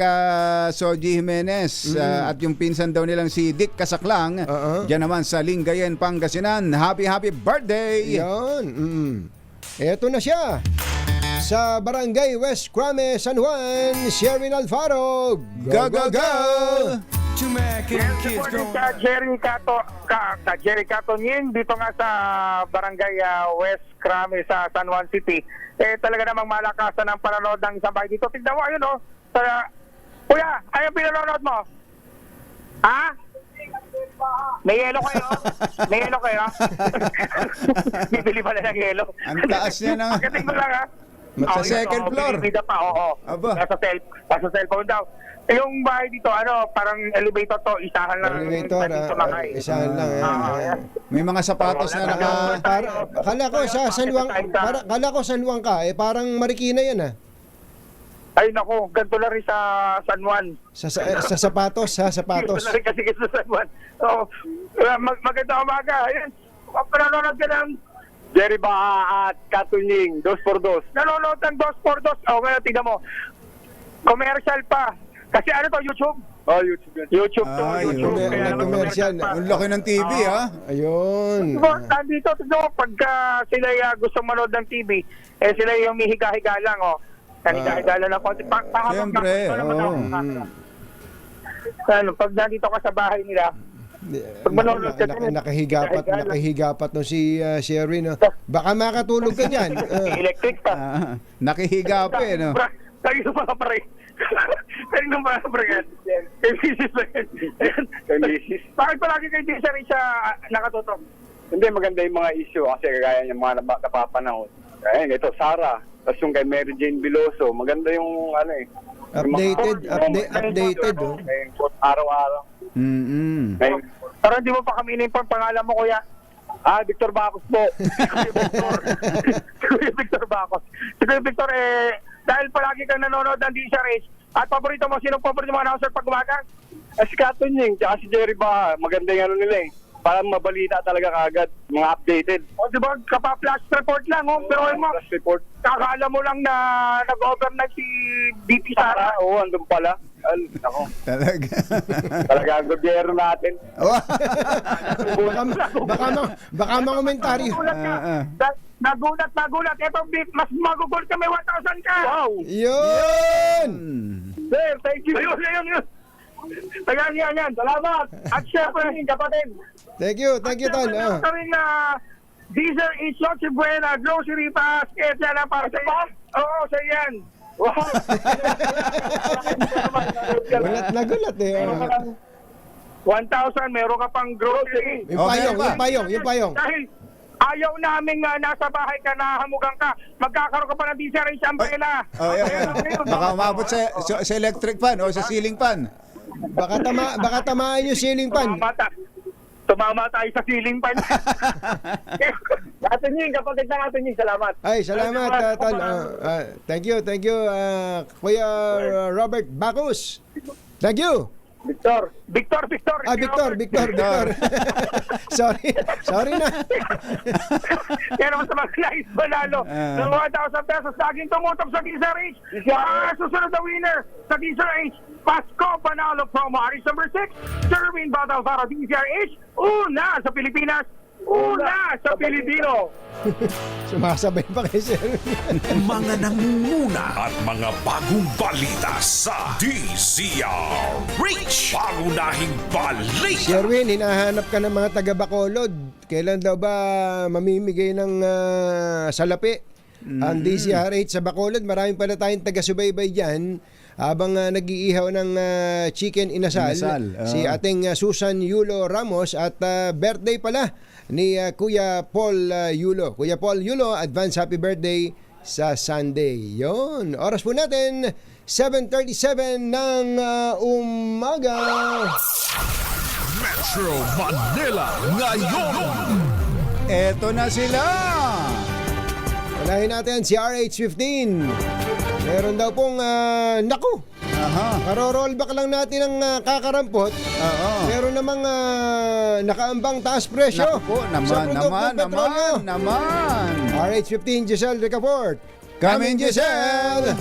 Soji Jimenez at yung pinsan daw nilang si Dick Kasaklang. Diyan naman sa Lingayen, Pangasinan. Happy birthday. Yan. Eto na siya. Sa Barangay West Crame, San Juan, Sherin Alfaro. Go, go, go! Sa Jerry Cato Ning, dito nga sa Barangay West Crame sa San Juan City. Talaga namang malakasan ang panonood ng isang bahay dito. Tignan mo, ayun o. Kuya, ayun pinanonood mo. Ha? May yelo kayo? May yelo kayo? Bibili pala ng yelo. Ang taas niya na. Pagkating mo lang ha. Sa second floor. Pa, oo. Nasa cellphone daw. Yung bahay dito, parang elevator to, isahan lang. Elevator, isahan lang. May mga sapatos na Kala ko sa San Juan, kala ko San Juan ka, parang Marikina yan Ay nako, ganito na rin sa San Juan. Sa sapatos, sapatos. Ganito na rin kasi sa San Juan. So, magandang umaga. Ayan, panonood ka ng Jerry Baha at Katunying, 2x2. Nanonood ng 2x2. Ngayon, tingnan mo. Commercial pa. Kasi YouTube? YouTube to. YouTube. Commercial. Ang laki ng TV, ha? Ayun. Nandito, tignan mo, pagka sila gusto manood ng TV, sila yung mihiga-higa lang, Higa-higa lang ng konti. Siyempre, pag nandito ka sa bahay nila, nakahigapat no si Sherry, no? Baka makatulog ka diyan. Electric pa. Nakahiga pa no. Tayo pa pare. Tayo pa pare. Bakit palagi kay Teaser siya nakatutok? Hindi, maganda yung mga issue kasi kagaya yung mga napapanahon. Ayun, ito Sara, tapos yung kay Mary Jane Biloso, maganda yung updated. Araw-araw. Pero hindi mo pa kami in-inform pangalan mo, kuya. Victor Bacos po. Victor Bacos. Sige, Victor, dahil palagi kang nanonood ng DSRH, at paborito mo, sinong paborito mo announcer pag umaga? Si Katunying, tsaka si Jerry Baha, maganda yung nila para mabalita talaga kagad, mga updated. Di ba, kapa-flash report lang, pero flash report. Kakala mo lang na nag-overnight si BP Sara. Oo, andun pala. Ako. Talaga ang gobyerno natin. Baka mga komentaryo. Nagulat. Ito, mas magugol ka, may 1,000 ka. Wow! Yun! Sir, thank you. Ayun. Tagaan yan. Salamat. At syempre, kapatid. Thank you, Ton. Kaming Diesel is Noche Buena, grocery basket yan para sa iyo. Oo, sa yan. Wow. Gulat. 1,000, meron ka pang grocery. Yung payong. Dahil ayaw namin nasa bahay ka, nahamugan ka, magkakaroon ka pa ng DCRH umbrella. Baka umabot sa electric fan o sa ceiling fan. Baka tamaan yung ceiling fan. Tumama tayo sa ceiling fan. Ato Nying, kapatid na Ato Nying, salamat. Ay, salamat, Tol. Thank you, Kuya Robert Bacus. Thank you. Victor. Sorry na. Kaya naman sa mga nais manalo ng 1,000 pesos laging tumutok sa DCRH. Susunod na winner sa DCRH Pasko Panalo Promo Aris number 6, Jerwin Batalzaro DCRH. Una sa Pilipinas, una sa Pilipino. Sumasabay pa kay Sir. Mga nangunguna at mga bagong balita sa DZRH. Pangunahing balita. Sherwin, hinahanap ka ng mga taga-Bacolod. Kailan daw ba mamimigay ng salapi ang DZRH sa Bacolod? Maraming pala tayong taga-subaybay dyan. Habang nag-iihaw ng chicken inasal. Si ating Susan Yulo Ramos at birthday pala ni Kuya Paul Yulo. Kuya Paul Yulo, advance happy birthday sa Sunday. Yon. Oras po natin, 7:37 ng umaga. Metro Manila ngayon. Eto na sila. Unahin natin si RH15. Meron daw pong, karorollback lang natin ang kakarampot. Meron namang nakaambang taas presyo. Naman. RH15, Giselle Ricafort. Come in, Giselle!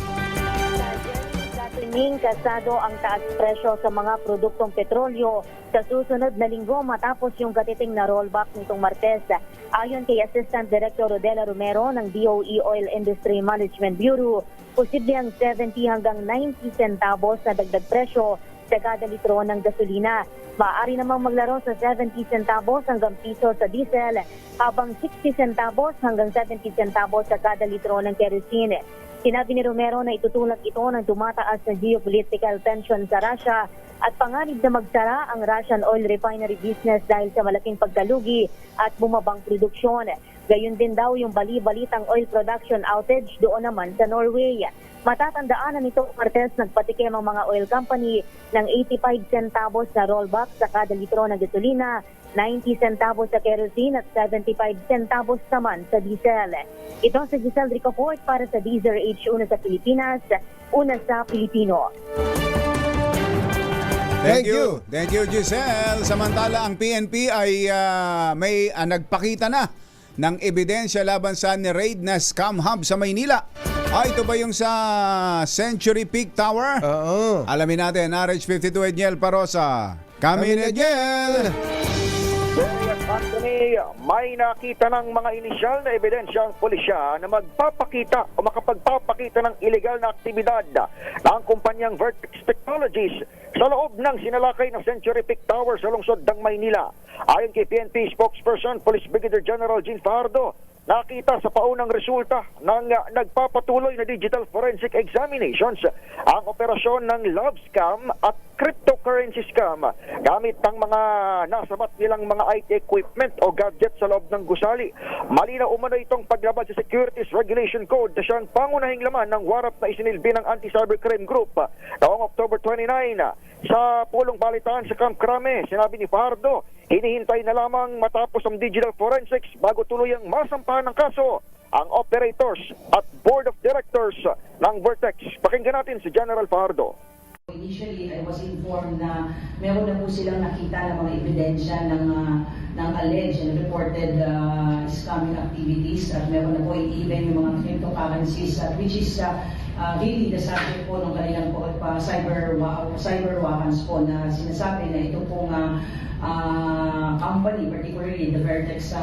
Kasado ang taas presyo sa mga produktong petrolyo sa susunod na linggo matapos yung gatiting na rollback nitong Martes. Ayon kay Assistant Director Rodela Romero ng DOE Oil Industry Management Bureau, posible ang 70 hanggang 90 centavos na dagdag presyo sa kada litro ng gasolina. Maaari namang maglaro sa 70 centavos hanggang piso sa diesel, habang 60 centavos hanggang 70 centavos sa kada litro ng kerosene. Sinabi ni Romero na itutulak ito ng tumataas na geopolitical tension sa Russia at panganib na magsara ang Russian oil refinery business dahil sa malaking pagkalugi at bumabang produksyon. Gayun din daw yung bali-balitang oil production outage doon naman sa Norway. Matatandaan na nito Martes nagpatikim ang mga oil company ng 85 centavos na rollback sa kada litro ng gasolina, 90 centavos sa kerosene at 75 centavos naman sa diesel. Ito si Giselle Ricafort para sa DZRH, una sa Pilipinas, una sa Pilipino. Thank you, Giselle. Samantala, ang PNP ay may nagpakita na ng ebidensya laban sa ni-raid na scam hub sa Maynila. Ito ba yung sa Century Peak Tower? Oo. Alamin natin, RH52 Edniel Parosa. Kami ni Edniel! Anthony, may nakita ng mga inisyal na ebidensya ang pulisya na magpapakita o makapagpapakita ng illegal na aktibidad ng kumpanyang Vertex Technologies sa loob ng sinalakay ng Century Peak Tower sa lungsod ng Maynila. Ayon kay PNP spokesperson Police Brigadier General Jean Fajardo, nakita sa paunang resulta ng nagpapatuloy na digital forensic examinations ang operasyon ng love scam at cryptocurrency scam gamit ang mga nasabat nilang mga IT equipment o gadgets sa loob ng gusali. Malinaw umano itong paglabag sa Securities Regulation Code na siyang pangunahing laman ng warrant na isinilbi ng Anti-Cybercrime Group noong October 29. Sa pulong balitaan sa Camp Crame, sinabi ni Fajardo, hinihintay na lamang matapos ang digital forensics bago tuluyang masampahan ng kaso ang operators at board of directors ng Vertex. Pakinggan natin si General Fajardo. Initially, I was informed na meron na po silang nakita ng mga ebidensya ng alleged and reported scamming activities at meron na po even yung mga cryptocurrencies which is really the subject po ng kanilang cyber weapons po na sinasabi na ito pong company, particularly the Vertex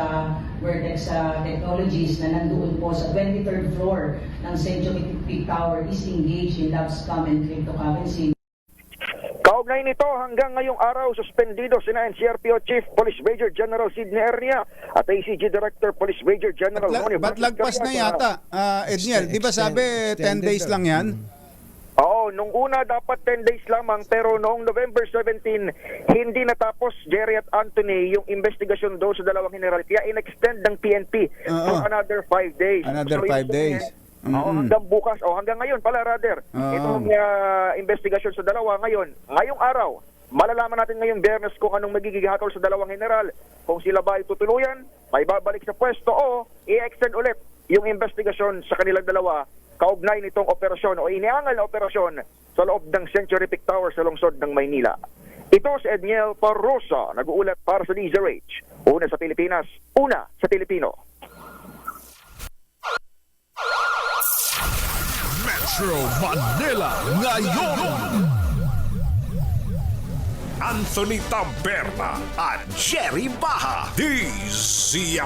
Technologies na nandoon po sa 23rd floor ng Century Peak Tower is engaged in love scam and cryptocurrency. Kaugnay nito, hanggang ngayong araw, suspendido sina NCRPO Chief Police Major General Sidney Ernia at ACG Director Police Major General Ronnie. Ba't lagpas na yata, Edniel? Di ba sabi 10 days lang yan? Oo, nung una dapat 10 days lamang pero noong November 17 hindi natapos, Jerry at Anthony, yung investigasyon doon sa dalawang general. Kaya in-extend ng PNP for another 5 days. Another 5 days. Hanggang bukas o hanggang ngayon pala rather. Itong investigasyon sa dalawa ngayong araw. Malalaman natin ngayong Biyernes kung anong magiging hatol sa dalawang general. Kung sila ba itutuluyan, may babalik sa pwesto o i-extend ulit yung investigasyon sa kanilang dalawa kaugnay nitong operasyon o iniangal na operasyon sa loob ng Century Peak Tower sa lungsod ng Maynila. Ito si Edniel Parrosa, nag-uulat para sa DZRH. Una sa Pilipinas, una sa Pilipino. Metro Manila ngayon. Anthony Taberna at Jerry Baha, DZRH,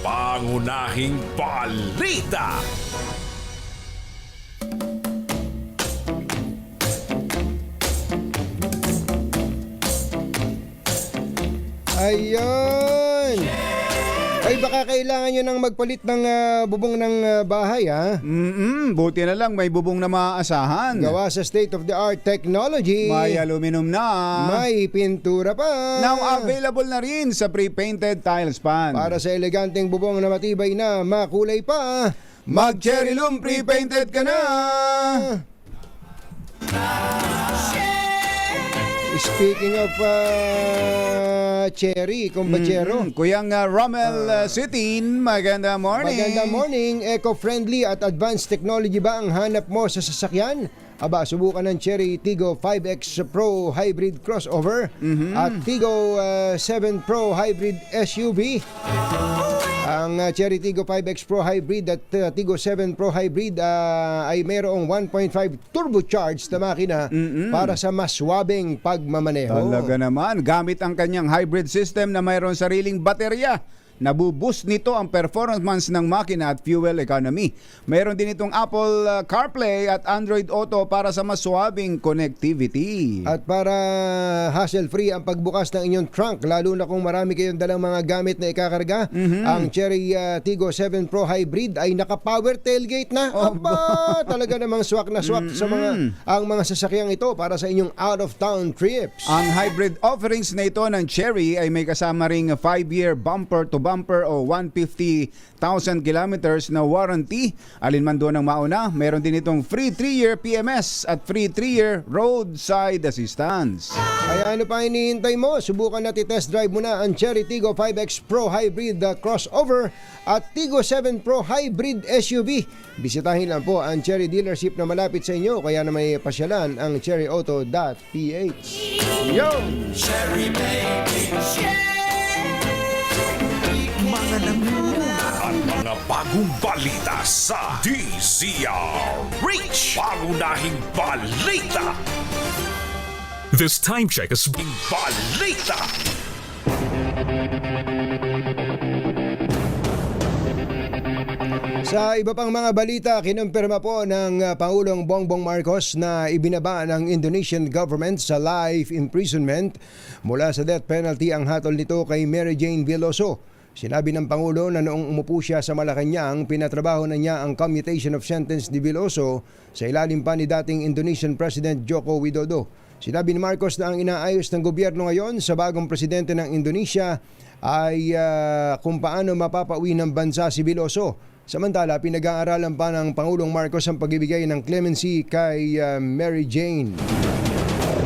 pangunahing balita. Ayun! Ay baka kailangan nyo nang magpalit ng bubong ng bahay ha? Buti na lang may bubong na maaasahan. Gawa sa state-of-the-art technology. May aluminum na. May pintura pa. Now available na rin sa pre-painted tile span. Para sa eleganteng bubong na matibay na makulay pa. Mag-Cherry Loom pre-painted ka na! Speaking of cherry, kumbachero. Kuyang Rommel Sitin, maganda morning. Maganda morning. Eco-friendly at advanced technology ba ang hanap mo sa sasakyan? Aba, subukan ng Cherry Tiggo 5X Pro Hybrid Crossover at Tiggo 7 Pro Hybrid SUV. Ang Cherry Tiggo 5X Pro Hybrid at Tiggo 7 Pro Hybrid ay mayroong 1.5 turbocharged na makina para sa mas swabing pagmamaneho. Talaga naman, gamit ang kanyang hybrid system na mayroong sariling baterya. Nabuboost nito ang performance ng makina at fuel economy. Mayroon din itong Apple CarPlay at Android Auto para sa mas swabing connectivity. At para hassle-free ang pagbukas ng inyong trunk, lalo na kung marami kayong dalang mga gamit na ikakarga, ang Cherry Tiggo 7 Pro Hybrid ay naka-power tailgate na. Aba, talaga namang swak na swak sa ang mga sasakyang ito para sa inyong out-of-town trips. Ang hybrid offerings na ito ng Cherry ay may kasama ring 5-year bumper-to-bumper o 150,000 kilometers na warranty. Alin man doon ang mauna, meron din itong free 3-year PMS at free 3-year roadside assistance. Kaya ano pa hinihintay mo? Subukan natin test drive mo na ang Cherry Tiggo 5X Pro Hybrid Crossover at Tiggo 7 Pro Hybrid SUV. Bisitahin lang po ang Cherry dealership na malapit sa inyo, kaya na may pasyalan ang cherryauto.ph. Yo! Cherry baby, mga nangunguna at mga bagong balita sa DZRH. Pangunahing balita. This time check is balita. Sa iba pang mga balita, kinumpirma po ng Pangulong Bongbong Marcos na ibinaba ng Indonesian government sa life imprisonment mula sa death penalty ang hatol nito kay Mary Jane Veloso. Sinabi ng Pangulo na noong umupo siya sa Malacanang, pinatrabaho na niya ang commutation of sentence ni Veloso sa ilalim pa ni dating Indonesian President Joko Widodo. Sinabi ni Marcos na ang inaayos ng gobyerno ngayon sa bagong presidente ng Indonesia ay kung paano mapapauwi ng bansa si Veloso. Samantala, pinag-aaralan pa ng Pangulong Marcos ang pagbibigay ng clemency kay Mary Jane.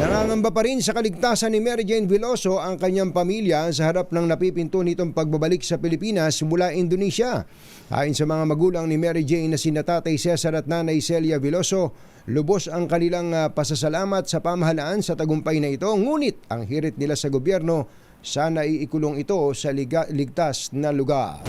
Nangangamba pa rin sa kaligtasan ni Mary Jane Veloso ang kanyang pamilya sa harap ng napipinto nitong pagbabalik sa Pilipinas mula Indonesia. Ayon sa mga magulang ni Mary Jane na sina Tatay Cesar at Nanay Celia Veloso, lubos ang kanilang pasasalamat sa pamahalaan sa tagumpay na ito. Ngunit ang hirit nila sa gobyerno, sana iikulong ito sa ligtas na lugar.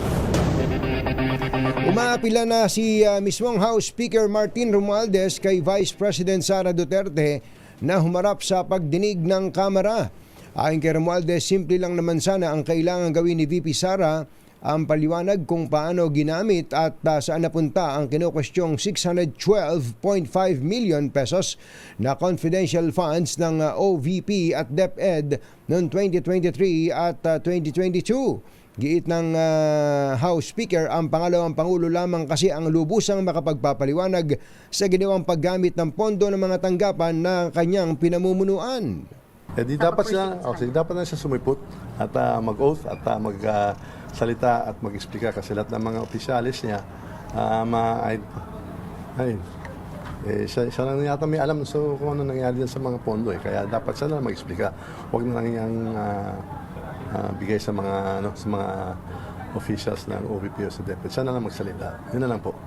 Umaapila na si mismong House Speaker Martin Romualdez kay Vice President Sara Duterte na humarap sa pagdinig ng Kamara. Ayon kay Romualdez, simple lang naman sana ang kailangan gawin ni VP Sara ang paliwanag kung paano ginamit at saan napunta ang kinukwestyong 612.5 million pesos na confidential funds ng OVP at DepEd noong 2023 at 2022. Giit ng House Speaker, ang pangalawang Pangulo lamang kasi ang lubusang makapagpapaliwanag sa ginawang paggamit ng pondo ng mga tanggapan na kanyang pinamumunuan. Di dapat na siya sumipot at mag-oath at magsalita at mag-explika kasi lahat ng mga opisyalis niya siya lang yata may alam kung ano nangyari dyan sa mga pondo kaya dapat siya lang mag-explika. Huwag na lang niyang bigay sa mga officials ng OVP o sa DepEd. Siya na lang magsalita. Yun na lang po.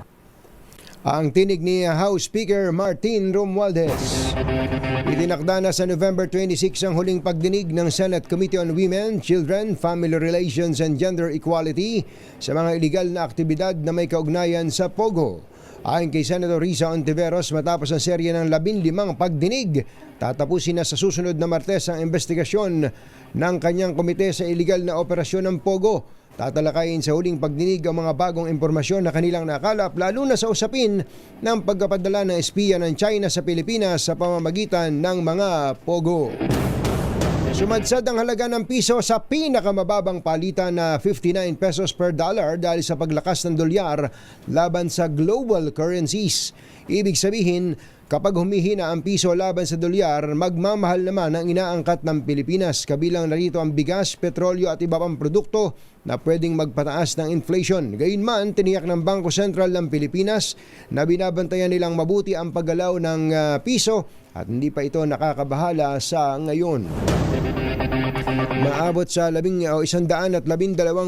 Ang tinig ni House Speaker Martin Romualdez. Itinakda na sa November 26 ang huling pagdinig ng Senate Committee on Women, Children, Family Relations and Gender Equality sa mga iligal na aktibidad na may kaugnayan sa POGO. Ayon kay Senator Risa Ontiveros, matapos ang serye ng 15 pagdinig, tatapusin na sa susunod na Martes ang investigasyon ng kanyang komite sa iligal na operasyon ng POGO. Tatalakayin sa huling pagdinig ang mga bagong impormasyon na kanilang nakalap, lalo na sa usapin ng pagpapadala ng espiya ng China sa Pilipinas sa pamamagitan ng mga POGO. Sumadsad ang halaga ng piso sa pinakamababang palitan na 59 pesos per dollar dahil sa paglakas ng dolyar laban sa global currencies. Ibig sabihin, kapag humihina ang piso laban sa dolyar, magmamahal naman ang inaangkat ng Pilipinas. Kabilang narito ang bigas, petrolyo at iba pang produkto na pwedeng magpataas ng inflation. Gayunman, tiniyak ng Bangko Sentral ng Pilipinas na binabantayan nilang mabuti ang paggalaw ng piso at hindi pa ito nakakabahala sa ngayon. Maabot sa 112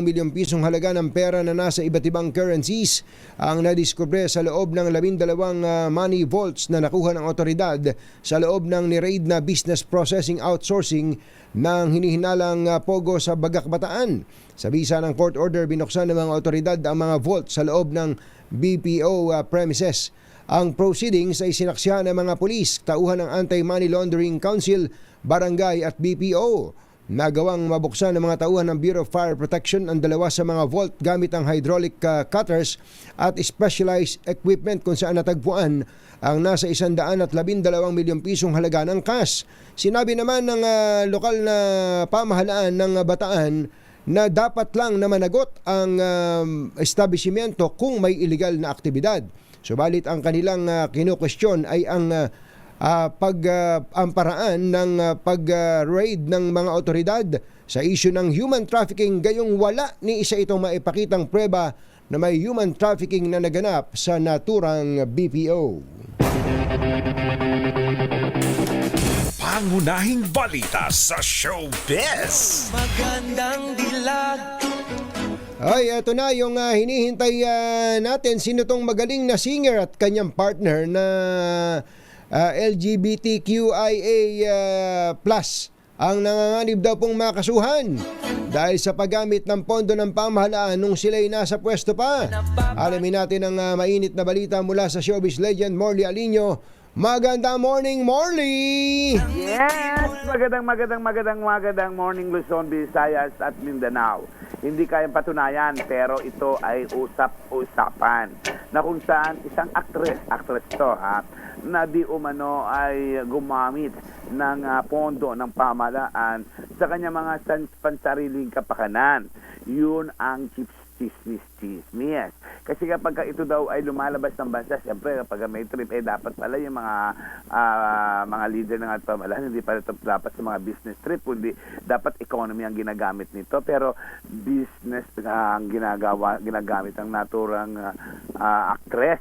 milyong pisong halaga ng pera na nasa iba't ibang currencies ang nadiskubre sa loob ng 12 money vaults na nakuha ng otoridad sa loob ng ni-raid na business processing outsourcing ng hinihinalang POGO sa Bagak, Bataan. Sa bisa ng court order, binuksan ng mga otoridad ang mga vault sa loob ng BPO premises. Ang proceedings ay sinaksihan ng mga pulis, tauhan ng Anti-Money Laundering Council, barangay at BPO. Nagawang mabuksan ng mga tauhan ng Bureau of Fire Protection ang dalawa sa mga vault gamit ang hydraulic cutters at specialized equipment kung saan natagpuan ang nasa 112 milyong pisong halaga ng cash. Sinabi naman ng lokal na pamahalaan ng Bataan na dapat lang na managot ang establishmento kung may illegal na aktibidad. Subalit ang kanilang kinu-question ay ang paraan ng pag-raid ng mga otoridad sa issue ng human trafficking, gayong wala ni isa itong maipakitang prueba na may human trafficking na naganap sa naturang BPO. Pangunahing balita sa showbiz. Magandang dilag. Ay, eto na yung hinihintay natin. Sino tong magaling na singer at kanyang partner na LGBTQIA plus ang nanganganib daw pong makasuhan dahil sa paggamit ng pondo ng pamahalaan nung sila'y nasa pwesto pa. Alamin natin ang mainit na balita mula sa showbiz legend Morley Alinio. Magandang morning, Morley! Yes! Magandang morning, Luzon, Visayas at Mindanao. Hindi kayang patunayan pero ito ay usap-usapan na kung saan isang actress to na di umano ay gumamit ng pondo ng pamahalaan sa kanyang mga pansariling kapakanan. Yun ang chismis. Kasi kapag ito daw ay lumalabas ng bansa, siyempre kapag may trip, dapat pala yung mga leader ng ating pamahalaan, hindi pala ito dapat sa mga business trip, kundi dapat economy ang ginagamit nito. Pero business ang ginagamit ang naturang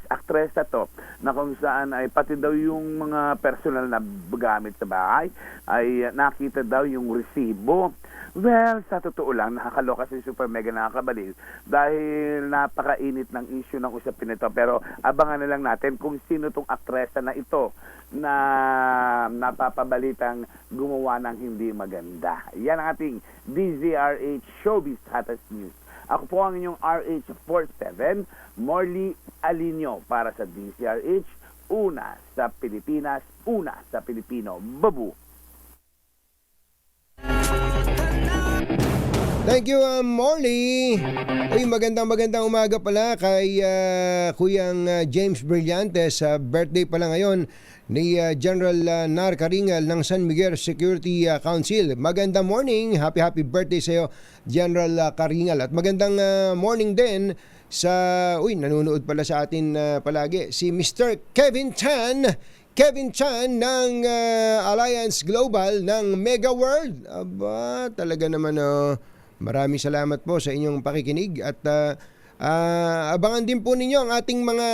actress na to, na kung saan ay pati daw yung mga personal na gamit sa bahay, ay nakita daw yung resibo. Well, sa totoo lang, nakakaloka si Super Mega, nakakabaliw dahil napakainit ng issue ng usapin nito. Pero abangan na lang natin kung sino tong aktresa na ito na napapabalitang gumawa ng hindi maganda. Yan ang ating DZRH Showbiz Hottest News. Ako po ang inyong RH47, Morley Alinio para sa DZRH, una sa Pilipinas, una sa Pilipino. Babu! Thank you, Morley. Uy, magandang umaga pala kay Kuyang James Brillantes. Birthday pala ngayon ni General Nar Karingal ng San Miguel Security Council. Magandang morning, happy birthday sa iyo, General Karingal. At magandang morning din sa, nanonood pala sa atin palagi, si Mr. Kevin Chan ng Alliance Global ng Mega World. Aba, talaga naman maraming salamat po sa inyong pakikinig at abangan din po ninyo ang ating mga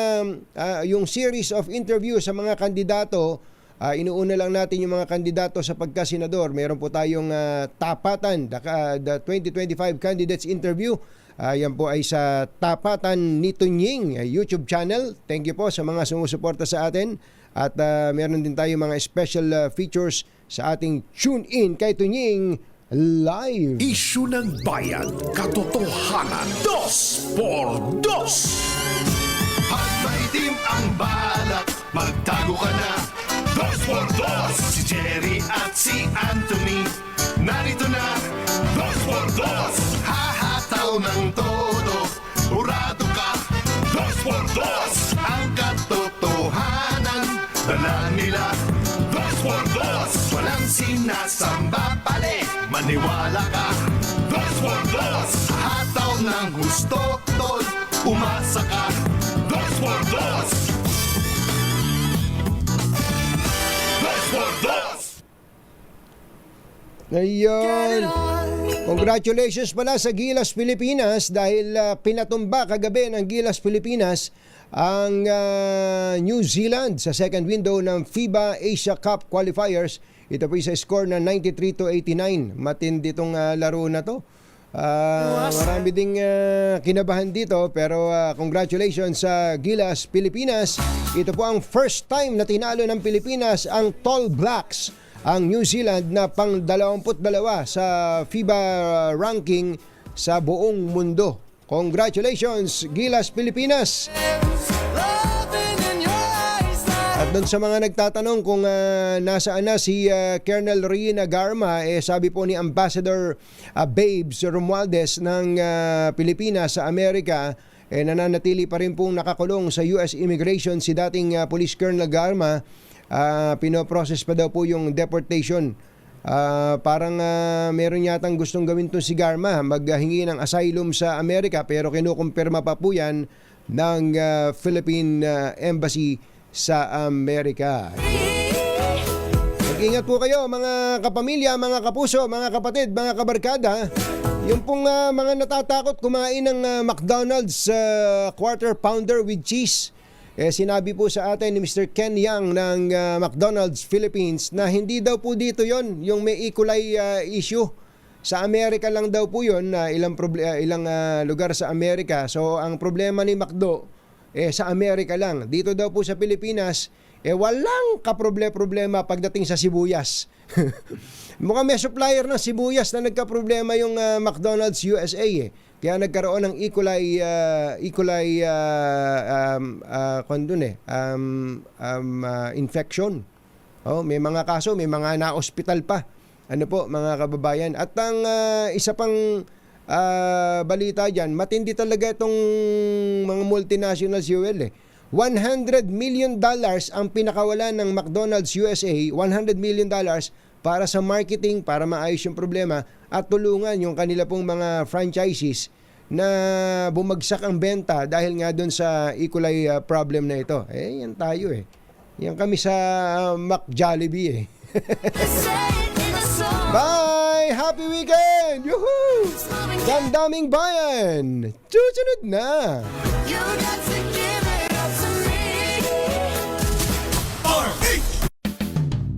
yung series of interview sa mga kandidato. Inuuna lang natin yung mga kandidato sa pagkasenador. Meron po tayong tapatan, the 2025 candidates interview. Yan po ay sa Tapatan ni Tunying YouTube channel. Thank you po sa mga sumusuporta sa atin. At meron din tayong mga special features sa ating Tune In kay Tunying Live. Isyu ng bayan, katotohanan, 2x2. Pag maitim ang balak, magtago ka na. 2x2. Si Jerry at si Anthony, narito na. 2x2. Hahataw ng todo, urado ka. 2x2. Ang katotohanan, dala nila. 2x2. Walang sinasamba pali, maniwala ka. 2x2. Hataw ng gusto, tol, umasa ka. 2x2. 2x2. Ayun. Congratulations pala sa Gilas Pilipinas dahil pinatumba kagabi ng Gilas Pilipinas ang New Zealand sa second window ng FIBA Asia Cup qualifiers. Ito po sa score na 93-89. Matindi itong laro na to. Marami ding kinabahan dito pero congratulations sa Gilas Pilipinas. Ito po ang first time na tinalo ng Pilipinas ang Tall Blacks, ang New Zealand na pang 22 sa FIBA ranking sa buong mundo. Congratulations Gilas Pilipinas. At doon sa mga nagtatanong kung nasaan na si Colonel Rina Garma, sabi po ni Ambassador Babes Romualdez ng Pilipinas sa Amerika, nananatili pa rin pong nakakulong sa US Immigration si dating Police Colonel Garma. Pinoprocess pa daw po yung deportation. Parang meron yatang gustong gawin to si Garma, maghingi ng asylum sa Amerika, pero kinukumpirma pa po yan ng Philippine Embassy sa Amerika. Mag-ingat po kayo mga kapamilya, mga kapuso, mga kapatid, mga kabarkada. Yung pong mga natatakot kumain ng McDonald's quarter pounder with cheese, sinabi po sa atin ni Mr. Ken Yang ng McDonald's Philippines na hindi daw po dito yon yung may E. coli issue. Sa Amerika lang daw po yon, ilang lugar sa Amerika. So ang problema ni McDo sa Amerika lang. Dito daw po sa Pilipinas, walang kaproblema pagdating sa sibuyas. Mukhang may supplier ng sibuyas na nagka-problema yung McDonald's USA Kaya nagkaroon ng E. coli infection. May mga kaso, may mga na-hospital pa. Ano po mga kababayan? At ang isa pang balita dyan, matindi talaga itong mga multinationals UL $100 million ang pinakawalan ng McDonald's USA, $100 million para sa marketing, para maayos yung problema at tulungan yung kanila pong mga franchises na bumagsak ang benta dahil nga doon sa E. coli problem na ito. Yan tayo Yan kami sa McJollibee Bye! Happy weekend! Yuhuu! Damdaming bayan! Susunod na!